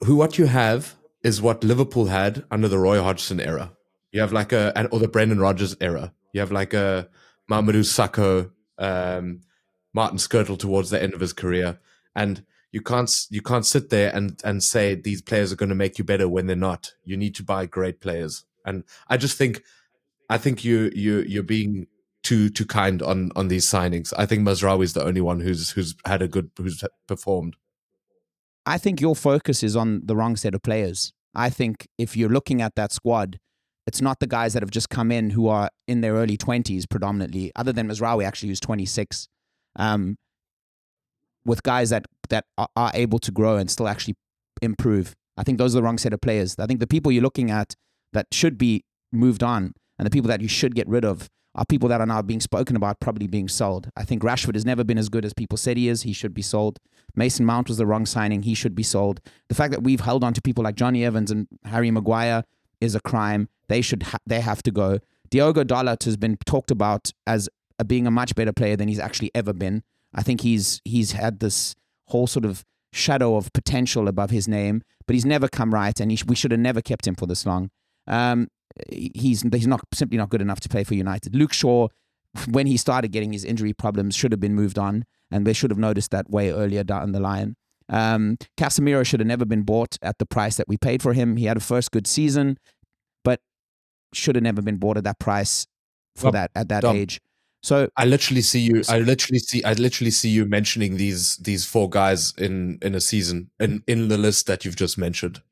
What you have is what Liverpool had under the Roy Hodgson era. You have like or the Brendan Rodgers era. You have like a Mamadou Sakho, Martin Skirtle towards the end of his career, and you can't sit there and say these players are going to make you better when they're not. You need to buy great players, and I think you're being too kind on these signings. I think Mazraoui is the only one who's performed. I think your focus is on the wrong set of players. I think if you're looking at that squad, it's not the guys that have just come in who are in their early 20s predominantly, other than Mazraoui actually who's 26, with guys that are able to grow and still actually improve. I think those are the wrong set of players. I think the people you're looking at that should be moved on and the people that you should get rid of are people that are now being spoken about, probably being sold. I think Rashford has never been as good as people said he is. He should be sold. Mason Mount was the wrong signing. He should be sold. The fact that we've held on to people like Johnny Evans and Harry Maguire is a crime. They have to go. Diogo Dalot has been talked about as being a much better player than he's actually ever been. I think he's had this whole sort of shadow of potential above his name, but he's never come right, and we should have never kept him for this long. He's simply not good enough to play for United. Luke Shaw, when he started getting his injury problems, should have been moved on, and they should have noticed that way earlier down the line. Casemiro should have never been bought at the price that we paid for him. He had a first good season, but should have never been bought at that price at that age. So I literally see you mentioning these four guys in a season in the list that you've just mentioned.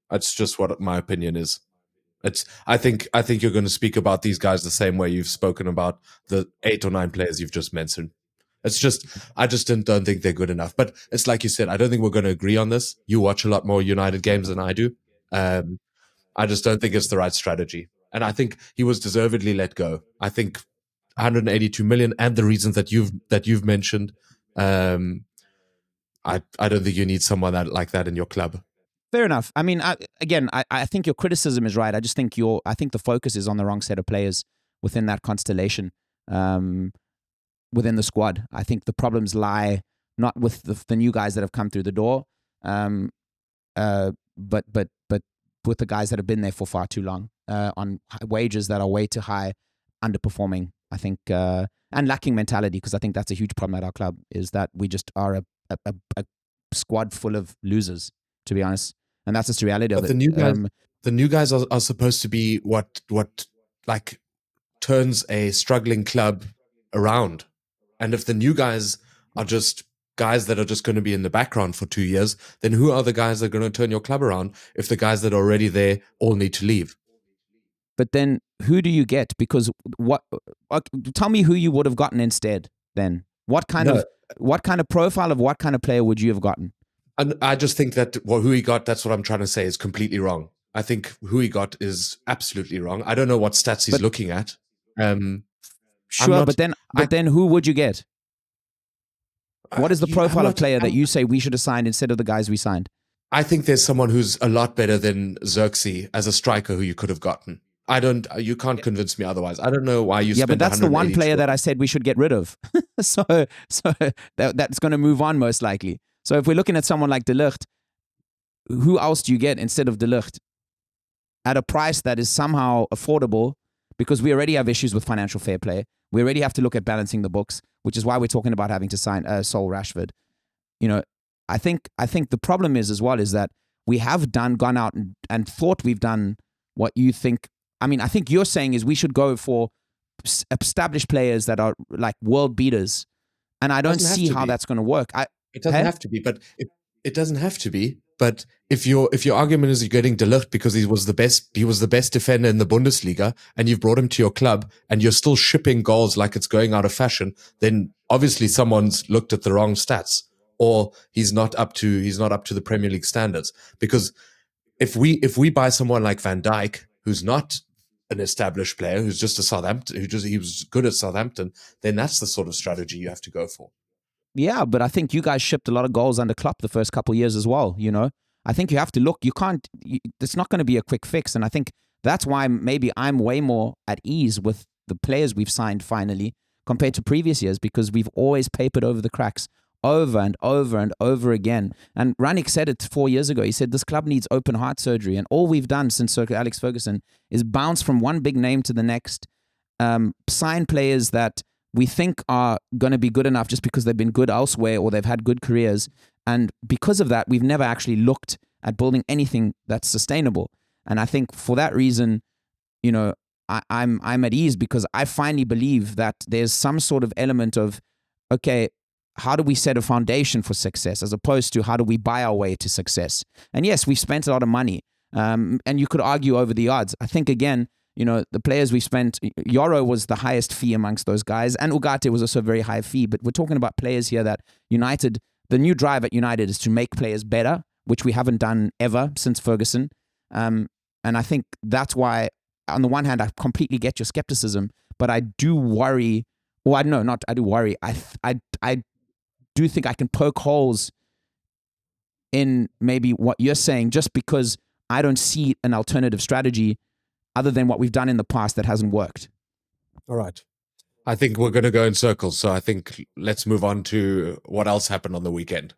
That's just what my opinion is. I think you're going to speak about these guys the same way you've spoken about the 8 or 9 players you've just mentioned. I just don't think they're good enough. But it's like you said, I don't think we're going to agree on this. You watch a lot more United games than I do. I just don't think it's the right strategy. And I think he was deservedly let go. I think 182 million and the reasons that you've mentioned. I don't think you need someone like that in your club. Fair enough. I mean, I think your criticism is right. I just think I think the focus is on the wrong set of players within that constellation, within the squad. I think the problems lie not with the new guys that have come through the door, but with the guys that have been there for far too long, on wages that are way too high, underperforming. I think and lacking mentality, because I think that's a huge problem at our club, is that we just are a squad full of losers, to be honest. And that's just the reality of it. The new guys are supposed to be what like turns a struggling club around. And if the new guys are just guys that are just going to be in the background for 2 years, then who are the guys that are going to turn your club around if the guys that are already there all need to leave? But then who do you get? Because tell me who you would have gotten instead then. What kind of profile of what kind of player would you have gotten? And I just think that who he got, that's what I'm trying to say, is completely wrong. I think who he got is absolutely wrong. I don't know what stats he's looking at. Sure, but then who would you get? What is the profile of player that you say we should have signed instead of the guys we signed? I think there's someone who's a lot better than Xerxes as a striker who you could have gotten. You can't convince me otherwise. I don't know why you spent. Yeah, but that's the one player that I said we should get rid of. so that's going to move on most likely. So if we're looking at someone like De Ligt, who else do you get instead of De Ligt at a price that is somehow affordable? Because we already have issues with financial fair play. We already have to look at balancing the books, which is why we're talking about having to sign Sol Rashford. You know, I think the problem is that we have gone out and thought we've done what you think. I mean, I think you're saying is we should go for established players that are like world beaters, and I don't see how that's going to work. It doesn't have to be, but it doesn't have to be. But if your argument is you're getting De Ligt because he was the best defender in the Bundesliga, and you've brought him to your club, and you're still shipping goals like it's going out of fashion, then obviously someone's looked at the wrong stats, or he's not up to the Premier League standards. Because if we buy someone like Van Dijk, who's not an established player, who's just a Southampton, he was good at Southampton, then that's the sort of strategy you have to go for. Yeah, but I think you guys shipped a lot of goals under Klopp the first couple of years as well, you know. I think you have to look. It's not going to be a quick fix. And I think that's why maybe I'm way more at ease with the players we've signed finally compared to previous years, because we've always papered over the cracks over and over and over again. And Rannick said it 4 years ago. He said this club needs open heart surgery. And all we've done since Sir Alex Ferguson is bounce from one big name to the next, sign players that we think are going to be good enough just because they've been good elsewhere or they've had good careers. And because of that, we've never actually looked at building anything that's sustainable. And I think for that reason, you know, I'm at ease, because I finally believe that there's some sort of element of, okay, how do we set a foundation for success as opposed to how do we buy our way to success? And yes, we've spent a lot of money, and you could argue over the odds. I think, again, you know, the players we spent, Yoro was the highest fee amongst those guys, and Ugarte was also a very high fee. But we're talking about players here that United, the new drive at United is to make players better, which we haven't done ever since Ferguson. And I think that's why, on the one hand, I completely get your skepticism, but I do worry. Well, I do worry. I do think I can poke holes in maybe what you're saying, just because I don't see an alternative strategy other than what we've done in the past that hasn't worked. All right. I think we're going to go in circles. So I think let's move on to what else happened on the weekend.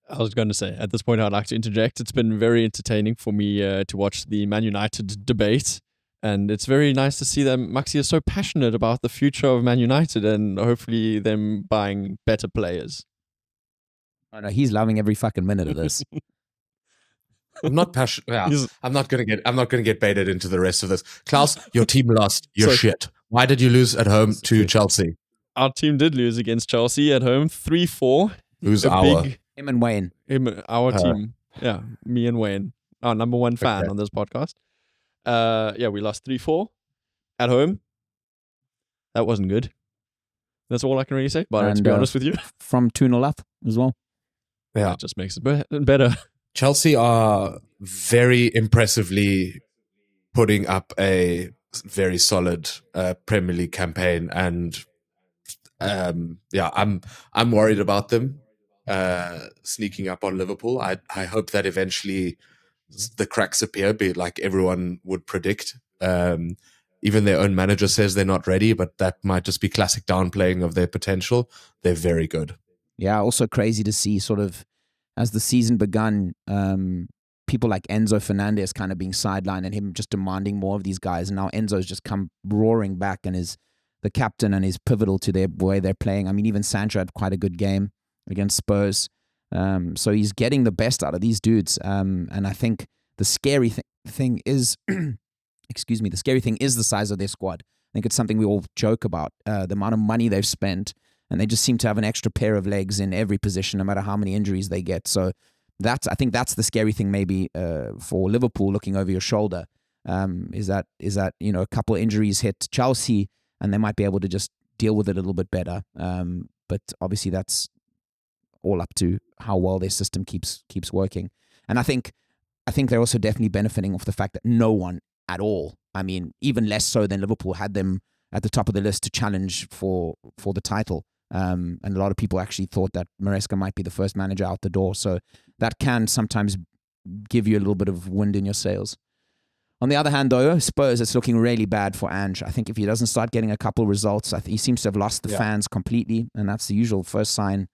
I was going to say, at this point, I'd like to interject. It's been very entertaining for me to watch the Man United debate. And it's very nice to see that Maxi is so passionate about the future of Man United and hopefully them buying better players. I know he's loving every fucking minute of this. I'm not passionate. Yeah, I'm not gonna get baited into the rest of this. Klaus, your team lost. You're shit. Why did you lose at home to Chelsea? Our team did lose against Chelsea at home, 3-4. Who's our? Him and Wayne. Our team. Yeah, me and Wayne, our number one fan on this podcast. Yeah, we lost 3-4 at home. That wasn't good. That's all I can really say about it, to be honest with you. From 2-0 up as well. Yeah. That just makes it better. Chelsea are very impressively putting up a very solid Premier League campaign, and I'm worried about them sneaking up on Liverpool. I hope that eventually the cracks appear, be like everyone would predict. Even their own manager says they're not ready, but that might just be classic downplaying of their potential. They're very good. Yeah, also crazy to see sort of as the season begun, people like Enzo Fernandez kind of being sidelined and him just demanding more of these guys. And now Enzo's just come roaring back and is the captain and is pivotal to their way they're playing. I mean, even Sancho had quite a good game against Spurs. So he's getting the best out of these dudes. And I think the scary thing is, excuse me, the scary thing is the size of their squad. I think it's something we all joke about, the amount of money they've spent, and they just seem to have an extra pair of legs in every position, no matter how many injuries they get. So I think that's the scary thing maybe for Liverpool looking over your shoulder, is that you know, a couple of injuries hit Chelsea and they might be able to just deal with it a little bit better. But obviously that's all up to how well their system keeps working. And I think they're also definitely benefiting off the fact that no one at all, I mean, even less so than Liverpool, had them at the top of the list to challenge for the title. And a lot of people actually thought that Maresca might be the first manager out the door. So that can sometimes give you a little bit of wind in your sails. On the other hand, though, Spurs, it's looking really bad for Ange. I think if he doesn't start getting a couple of results, he seems to have lost the fans completely. And that's the usual first sign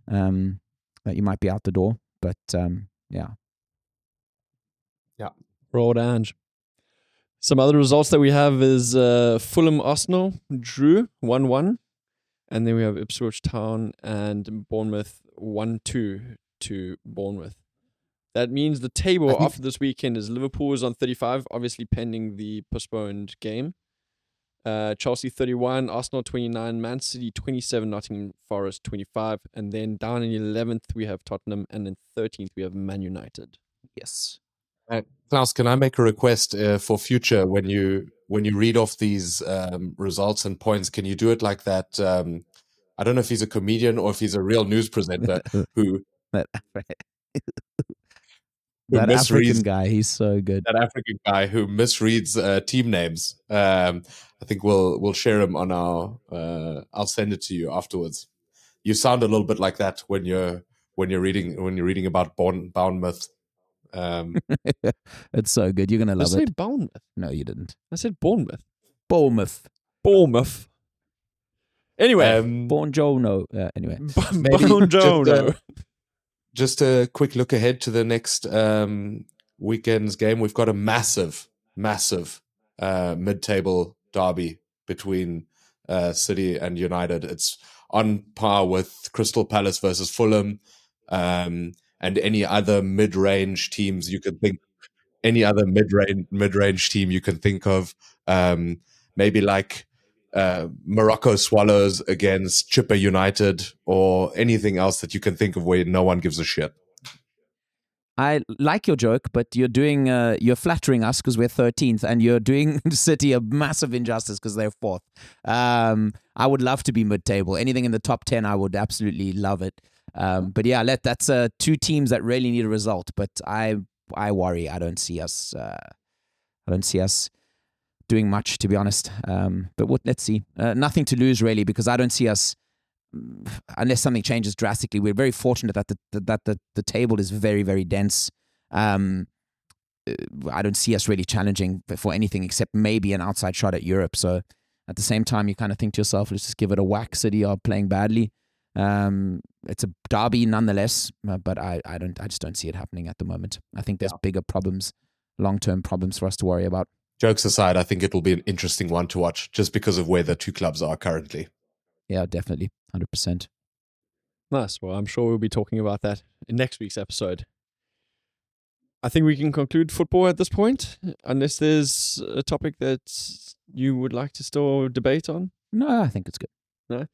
that you might be out the door. But yeah. Broad Ange. Some other results that we have is Fulham Arsenal drew 1-1. And then we have Ipswich Town and Bournemouth 1-2 to Bournemouth. That means the table after this weekend is Liverpool is on 35, obviously pending the postponed game. Chelsea 31, Arsenal 29, Man City 27, Nottingham Forest 25. And then down in 11th, we have Tottenham. And in 13th, we have Man United. Yes. Klaus, can I make a request for future when you read off these results and points? Can you do it like that? I don't know if he's a comedian or if he's a real news presenter who that African guy. He's so good. That African guy who misreads team names. I think we'll share him on our. I'll send it to you afterwards. You sound a little bit like that when you're reading about Bournemouth. It's so good. You're gonna Did I love say it. Bournemouth? No, you didn't. I said Bournemouth. Bournemouth. Bournemouth. Anyway. Buongiorno. Anyway. maybe Buongiorno. just a quick look ahead to the next weekend's game. We've got a massive mid-table derby between City and United. It's on par with Crystal Palace versus Fulham, and any other mid-range teams you could think. Any other mid-range team you can think of, maybe like Morocco Swallows against Chipper United, or anything else that you can think of where no one gives a shit. I like your joke, but you're flattering us because we're 13th, and you're doing City a massive injustice because they're 4th. I would love to be mid-table. Anything in the top 10, I would absolutely love it. But yeah, that's 2 teams that really need a result. But I worry. I don't see us doing much, to be honest. But let's see. Nothing to lose really, because I don't see us. Unless something changes drastically, we're very fortunate that the table is very, very dense. I don't see us really challenging for anything except maybe an outside shot at Europe. So at the same time, you kind of think to yourself, let's just give it a whack. City are playing badly. It's a derby nonetheless, but I just don't see it happening at the moment. I think there's bigger problems, long-term problems for us to worry about. Jokes aside, I think it will be an interesting one to watch just because of where the 2 clubs are currently. Yeah, definitely. 100%. Nice. Well, I'm sure we'll be talking about that in next week's episode. I think we can conclude football at this point, unless there's a topic that you would like to still debate on. No, I think it's good. No?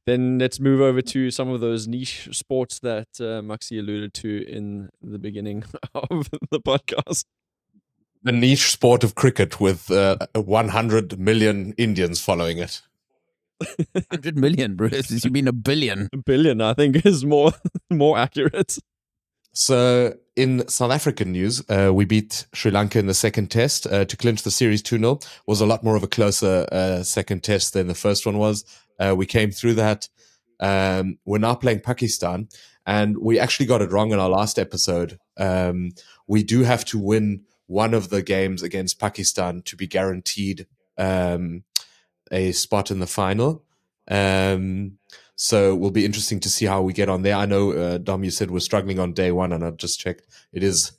Then let's move over to some of those niche sports that Maxi alluded to in the beginning of the podcast. The niche sport of cricket with 100 million Indians following it. 100 million, bro. You mean a billion? A billion, I think, is more accurate. So in South African news, we beat Sri Lanka in the second test to clinch the series 2-0. Was a lot more of a closer second test than the first one was. We came through that. We're now playing Pakistan, and we actually got it wrong in our last episode. We do have to win one of the games against Pakistan to be guaranteed a spot in the final. So it will be interesting to see how we get on there. I know, Dom, you said we're struggling on day one, and I just checked. It is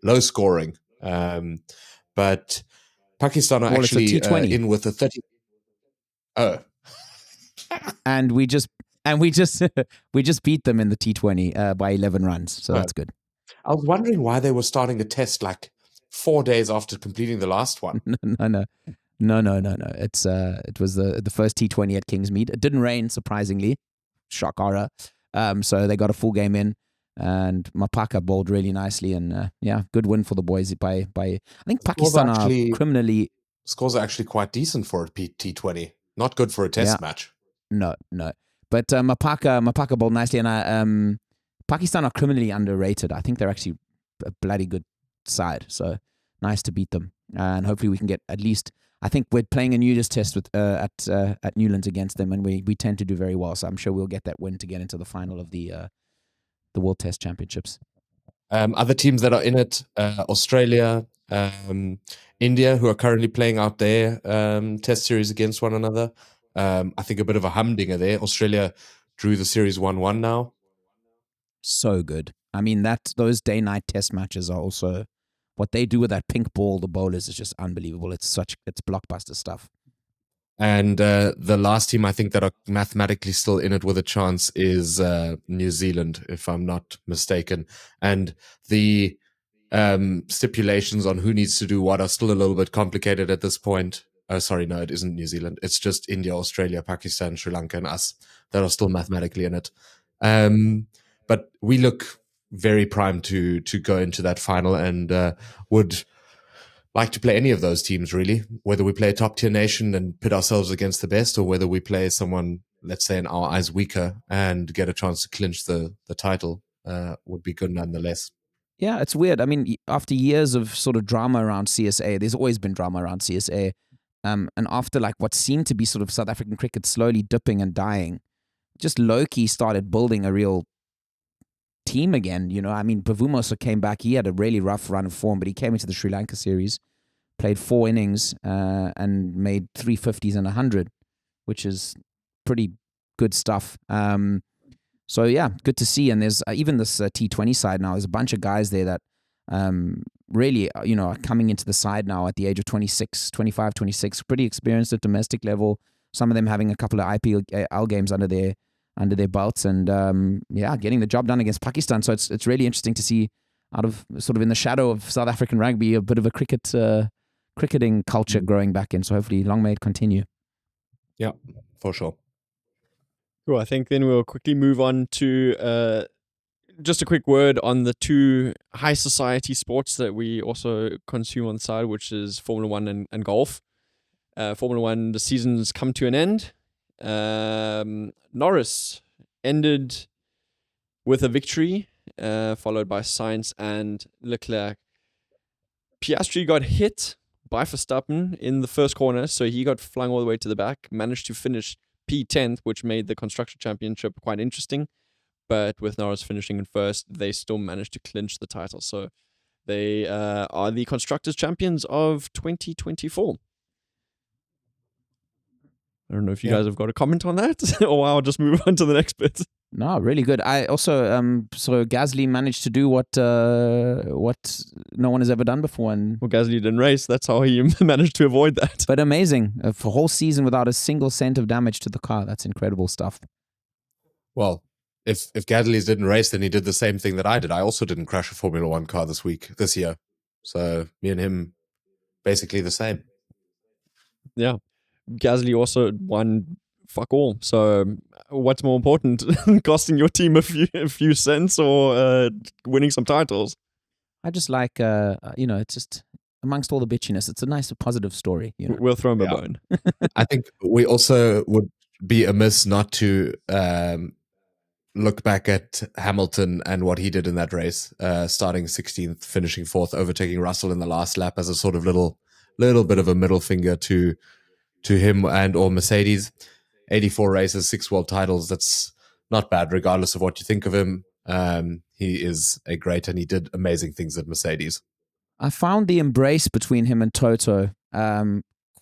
low scoring. But Pakistan are actually in with a 30. Oh. And we just beat them in the T20 by 11 runs. So that's good. I was wondering why they were starting a test like 4 days after completing the last one. No. It was the first T20 at Kingsmead. It didn't rain, surprisingly. Shock horror. So they got a full game in, and Mapaka bowled really nicely, and good win for the boys by I think Pakistan are criminally. Scores are actually quite decent for a T20. Not good for a test match. No. But Mapaka bowled nicely, and Pakistan are criminally underrated. I think they're actually a bloody good side. So nice to beat them, and hopefully we can get at least. I think we're playing a New Year's test with at Newlands against them, and we tend to do very well. So I'm sure we'll get that win to get into the final of the World Test Championships. Other teams that are in it: Australia, India, who are currently playing out their Test series against one another. I think a bit of a humdinger there. Australia drew the series 1-1 now. So good. I mean, those day-night Test matches are also. What they do with that pink ball, the bowlers, is just unbelievable. It's blockbuster stuff. And the last team I think that are mathematically still in it with a chance is New Zealand, if I'm not mistaken. And the stipulations on who needs to do what are still a little bit complicated at this point. Sorry, no, it isn't New Zealand. It's just India, Australia, Pakistan, Sri Lanka, and us that are still mathematically in it. But we look very primed to go into that final, and would like to play any of those teams, really. Whether we play a top-tier nation and pit ourselves against the best, or whether we play someone, let's say, in our eyes weaker and get a chance to clinch the title, would be good nonetheless. Yeah, it's weird. I mean, after years of sort of drama around CSA, there's always been drama around CSA. And after like what seemed to be sort of South African cricket slowly dipping and dying, just low-key started building a real team again. I mean, Bavumosa came back. He had a really rough run of form, but he came into the Sri Lanka series, played 4 innings, and made 350s and 100, which is pretty good stuff. So yeah, good to see. And there's even this T20 side now. There's a bunch of guys there that really, are coming into the side now at the age of 25, 26, pretty experienced at domestic level. Some of them having a couple of IPL games under their belts, and getting the job done against Pakistan. So it's really interesting to see, out of sort of in the shadow of South African rugby, a bit of a cricketing culture growing back in. So hopefully long may it continue. Yeah, for sure. Cool. I think then we'll quickly move on to just a quick word on the 2 high society sports that we also consume on the side, which is Formula 1 and golf. Formula 1, the season's come to an end. Norris ended with a victory, followed by Sainz and Leclerc. Piastri got hit by Verstappen in the first corner, so he got flung all the way to the back, managed to finish P10th, which made the Constructor Championship quite interesting. But with Norris finishing in first, they still managed to clinch the title. So they are the Constructors Champions of 2024. I don't know if you guys have got a comment on that, or I'll just move on to the next bit. No, really good. I also so Gasly managed to do what no one has ever done before, and Well, Gasly didn't race. That's how he managed to avoid that. but amazing for a whole season without a single cent of damage to the car. That's incredible stuff. Well, if Gadley's didn't race, then he did the same thing that I did. I also didn't crash a Formula 1 car this year. So me and him, basically the same. Yeah. Gasly also won fuck all. So what's more important, costing your team a few cents or winning some titles? I just like it's just amongst all the bitchiness, it's a nice positive story. We'll throw him a bone. I think we also would be amiss not to look back at Hamilton and what he did in that race, starting 16th, finishing 4th, overtaking Russell in the last lap as a sort of little bit of a middle finger to him and or Mercedes. 84 races, 6 world titles. That's not bad, regardless of what you think of him. He is a great, and he did amazing things at Mercedes. I found the embrace between him and Toto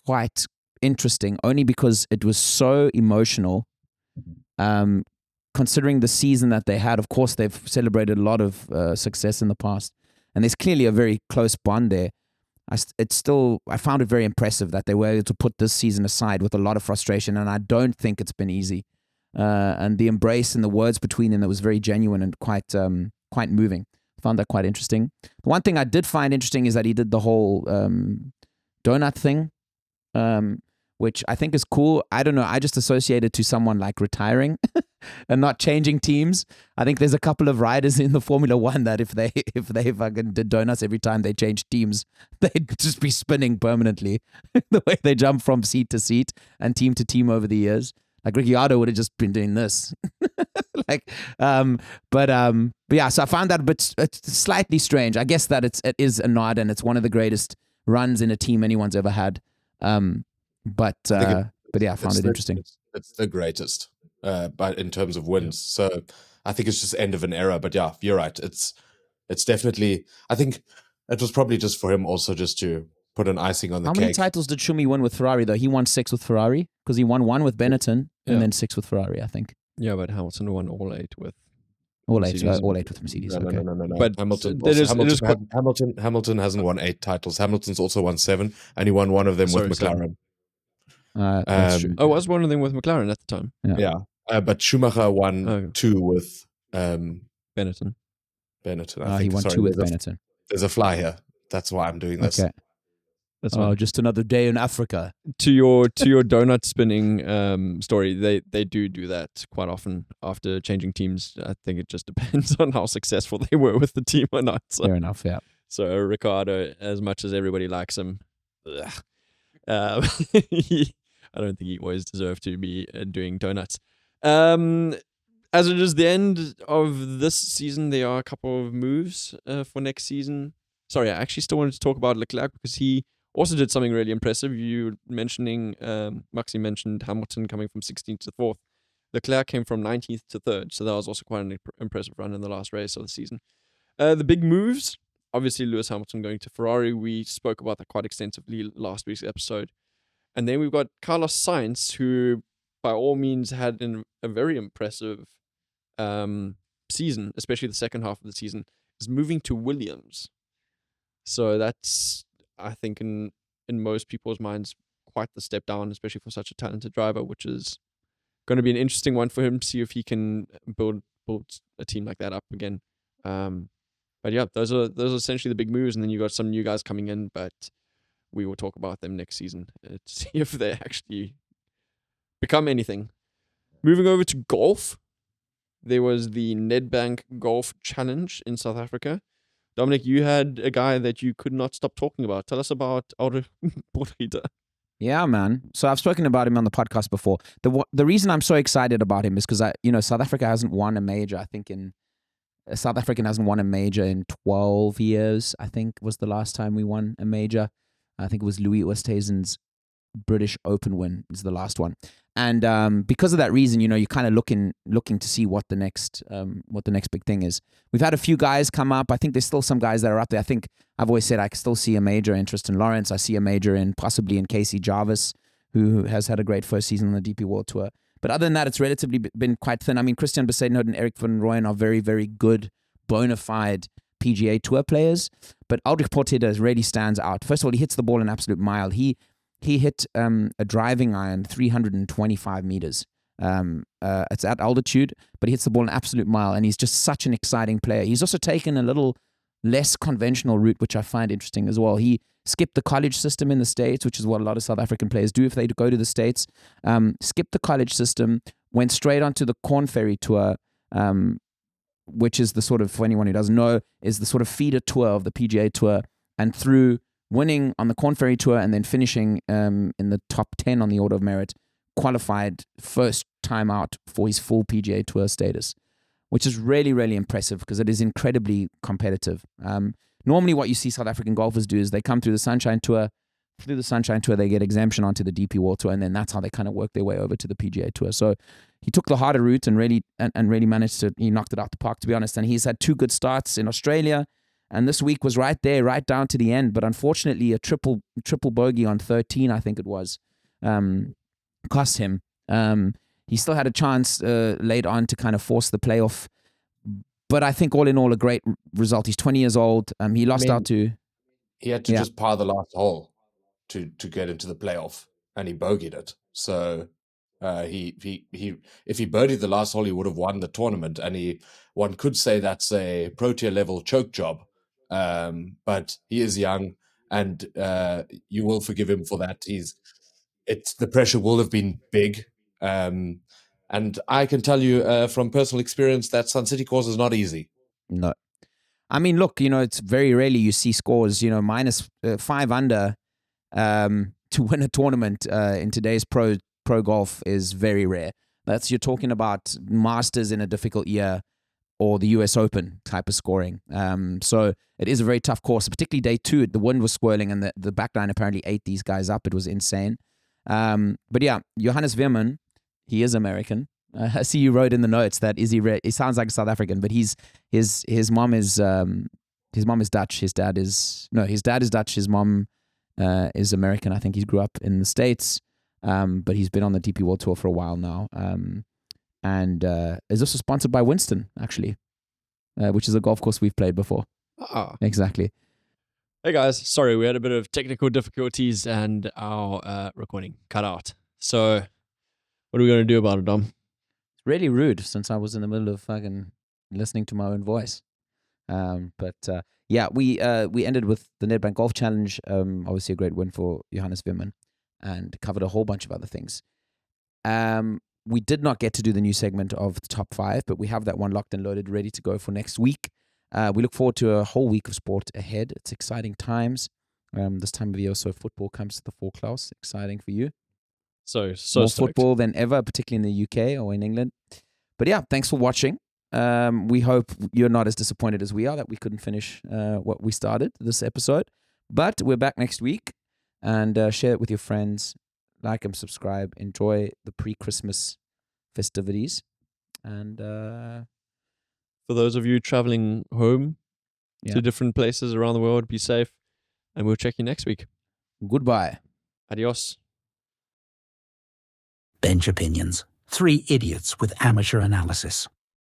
quite interesting, only because it was so emotional. Considering the season that they had, of course, they've celebrated a lot of success in the past, and there's clearly a very close bond there. I found it very impressive that they were able to put this season aside with a lot of frustration, and I don't think it's been easy. And the embrace and the words between them, that was very genuine and quite moving. I found that quite interesting. The one thing I did find interesting is that he did the whole donut thing, which I think is cool. I don't know. I just associate it to someone like retiring and not changing teams. I think there's a couple of riders in the Formula One that if they fucking did donuts every time they changed teams, they'd just be spinning permanently. The way they jump from seat to seat and team to team over the years. Like Ricciardo would have just been doing this. But yeah, so I found that a bit slightly strange. I guess that it is a nod, and it's one of the greatest runs in a team anyone's ever had. But yeah, I found it interesting. It's the greatest, but in terms of wins. So I think it's just end of an era. But yeah, you're right. It's definitely. I think it was probably just for him also just to put an icing on the cake. How many titles did Schumi win with Ferrari though? He won 6 with Ferrari because he won 1 with Benetton and then 6 with Ferrari, I think. Yeah, but Hamilton won all 8 with all 8 with Mercedes. No, okay. no. But Hamilton hasn't won 8 titles. Hamilton's also won 7, and he won one of them with McLaren. That's true. Oh, was one of them with McLaren at the time? Yeah. But Schumacher won 2 with Benetton. I think he won 2 with Benetton. There's a fly here. That's why I'm doing this. Okay. That's just another day in Africa. To your donut spinning story, they do that quite often after changing teams. I think it just depends on how successful they were with the team or not. So. Fair enough, yeah. So Ricardo, as much as everybody likes him, I don't think he always deserved to be doing donuts. As it is the end of this season, there are a couple of moves for next season. Sorry, I actually still wanted to talk about Leclerc because he also did something really impressive. You mentioning, Maxi mentioned Hamilton coming from 16th to 4th. Leclerc came from 19th to 3rd, so that was also quite an impressive run in the last race of the season. The big moves, obviously Lewis Hamilton going to Ferrari. We spoke about that quite extensively last week's episode. And then we've got Carlos Sainz, who by all means had a very impressive season, especially the second half of the season, is moving to Williams. So that's, I think, in most people's minds, quite the step down, especially for such a talented driver, which is going to be an interesting one for him to see if he can build a team like that up again. But yeah, those are essentially the big moves, and then you got some new guys coming in, but we will talk about them next season to see if they actually become anything. Moving over to golf, there was the Nedbank Golf Challenge in South Africa. Dominic, you had a guy that you could not stop talking about. Tell us about Audi Potgieter. Yeah, man. So I've spoken about him on the podcast before. The reason I'm so excited about him is because South Africa hasn't won a major. I think a South African hasn't won a major in 12 years. I think was the last time we won a major. I think it was Louis Oosthuizen's British Open win is the last one. And because of that reason, you're kind of looking to see what the next big thing is. We've had a few guys come up. I think there's still some guys that are up there. I think I've always said I can still see a major in Tristan Lawrence. I see a major in possibly in Casey Jarvis, who has had a great first season on the DP World Tour. But other than that, it's relatively been quite thin. I mean, Christian Besaidnout and Eric van Rooyen are very, very good, bona fide PGA Tour players. But Aldrich Potgieter really stands out. First of all, he hits the ball an absolute mile. He hit a driving iron 325 meters. It's at altitude, but he hits the ball an absolute mile, and he's just such an exciting player. He's also taken a little less conventional route, which I find interesting as well. He skipped the college system in the States, which is what a lot of South African players do if they go to the States. Skipped the college system, went straight onto the Corn Ferry Tour, which is the sort of, for anyone who doesn't know, is the sort of feeder tour of the PGA Tour, and through winning on the Corn Ferry Tour and then finishing in the top 10 on the Order of Merit, qualified first time out for his full PGA Tour status, which is really, really impressive because it is incredibly competitive. Normally what you see South African golfers do is they come through the Sunshine Tour. Through the Sunshine Tour, they get exemption onto the DP World Tour, and then that's how they kind of work their way over to the PGA Tour. So he took the harder route and really managed to, he knocked it out the park, to be honest. And he's had two good starts in Australia, and this week was right there, right down to the end. But unfortunately, a triple bogey on 13, I think it was, cost him. He still had a chance late on to kind of force the playoff. But I think all in all, a great result. He's 20 years old. He lost out to... He had to just par the last hole to get into the playoff, and he bogeyed it. So he if he birdied the last hole, he would have won the tournament. And one could say that's a Pro Tier level choke job. But he is young, and you will forgive him for that. The pressure will have been big. And I can tell you from personal experience that Sun City course is not easy. No. I mean, look, it's very rarely you see scores, minus 5 under to win a tournament in today's pro golf is very rare. You're talking about Masters in a difficult year or the US Open type of scoring. So it is a very tough course, particularly day 2. The wind was swirling and the backline apparently ate these guys up. It was insane. But yeah, Johannes Veerman, he is American. I see you wrote in the notes that he sounds like a South African, but his mom is Dutch. His dad is Dutch. His mom is American. I think he grew up in the States, but he's been on the DP World Tour for a while now, and is also sponsored by Winston, actually, which is a golf course we've played before. Exactly. Hey guys, sorry, we had a bit of technical difficulties and our recording cut out. So what are we going to do about it, Dom? Really rude, since I was in the middle of fucking listening to my own voice. But we ended with the Nedbank Golf Challenge. Obviously a great win for Johannes Veerman, and covered a whole bunch of other things. We did not get to do the new segment of the top 5, but we have that one locked and loaded, ready to go for next week. We look forward to a whole week of sport ahead. It's exciting times. This time of year, so football comes to the fore, Klaus. Exciting for you. So more stoked. Football than ever, particularly in the UK or in England. But yeah, thanks for watching. We hope you're not as disappointed as we are that we couldn't finish what we started this episode. But we're back next week, and share it with your friends. Like and subscribe. Enjoy the pre-Christmas festivities. And For those of you traveling home Yeah. to different places around the world, be safe. And we'll check you next week. goodbye. Adios. Bench opinions. 3 idiots with amateur analysis.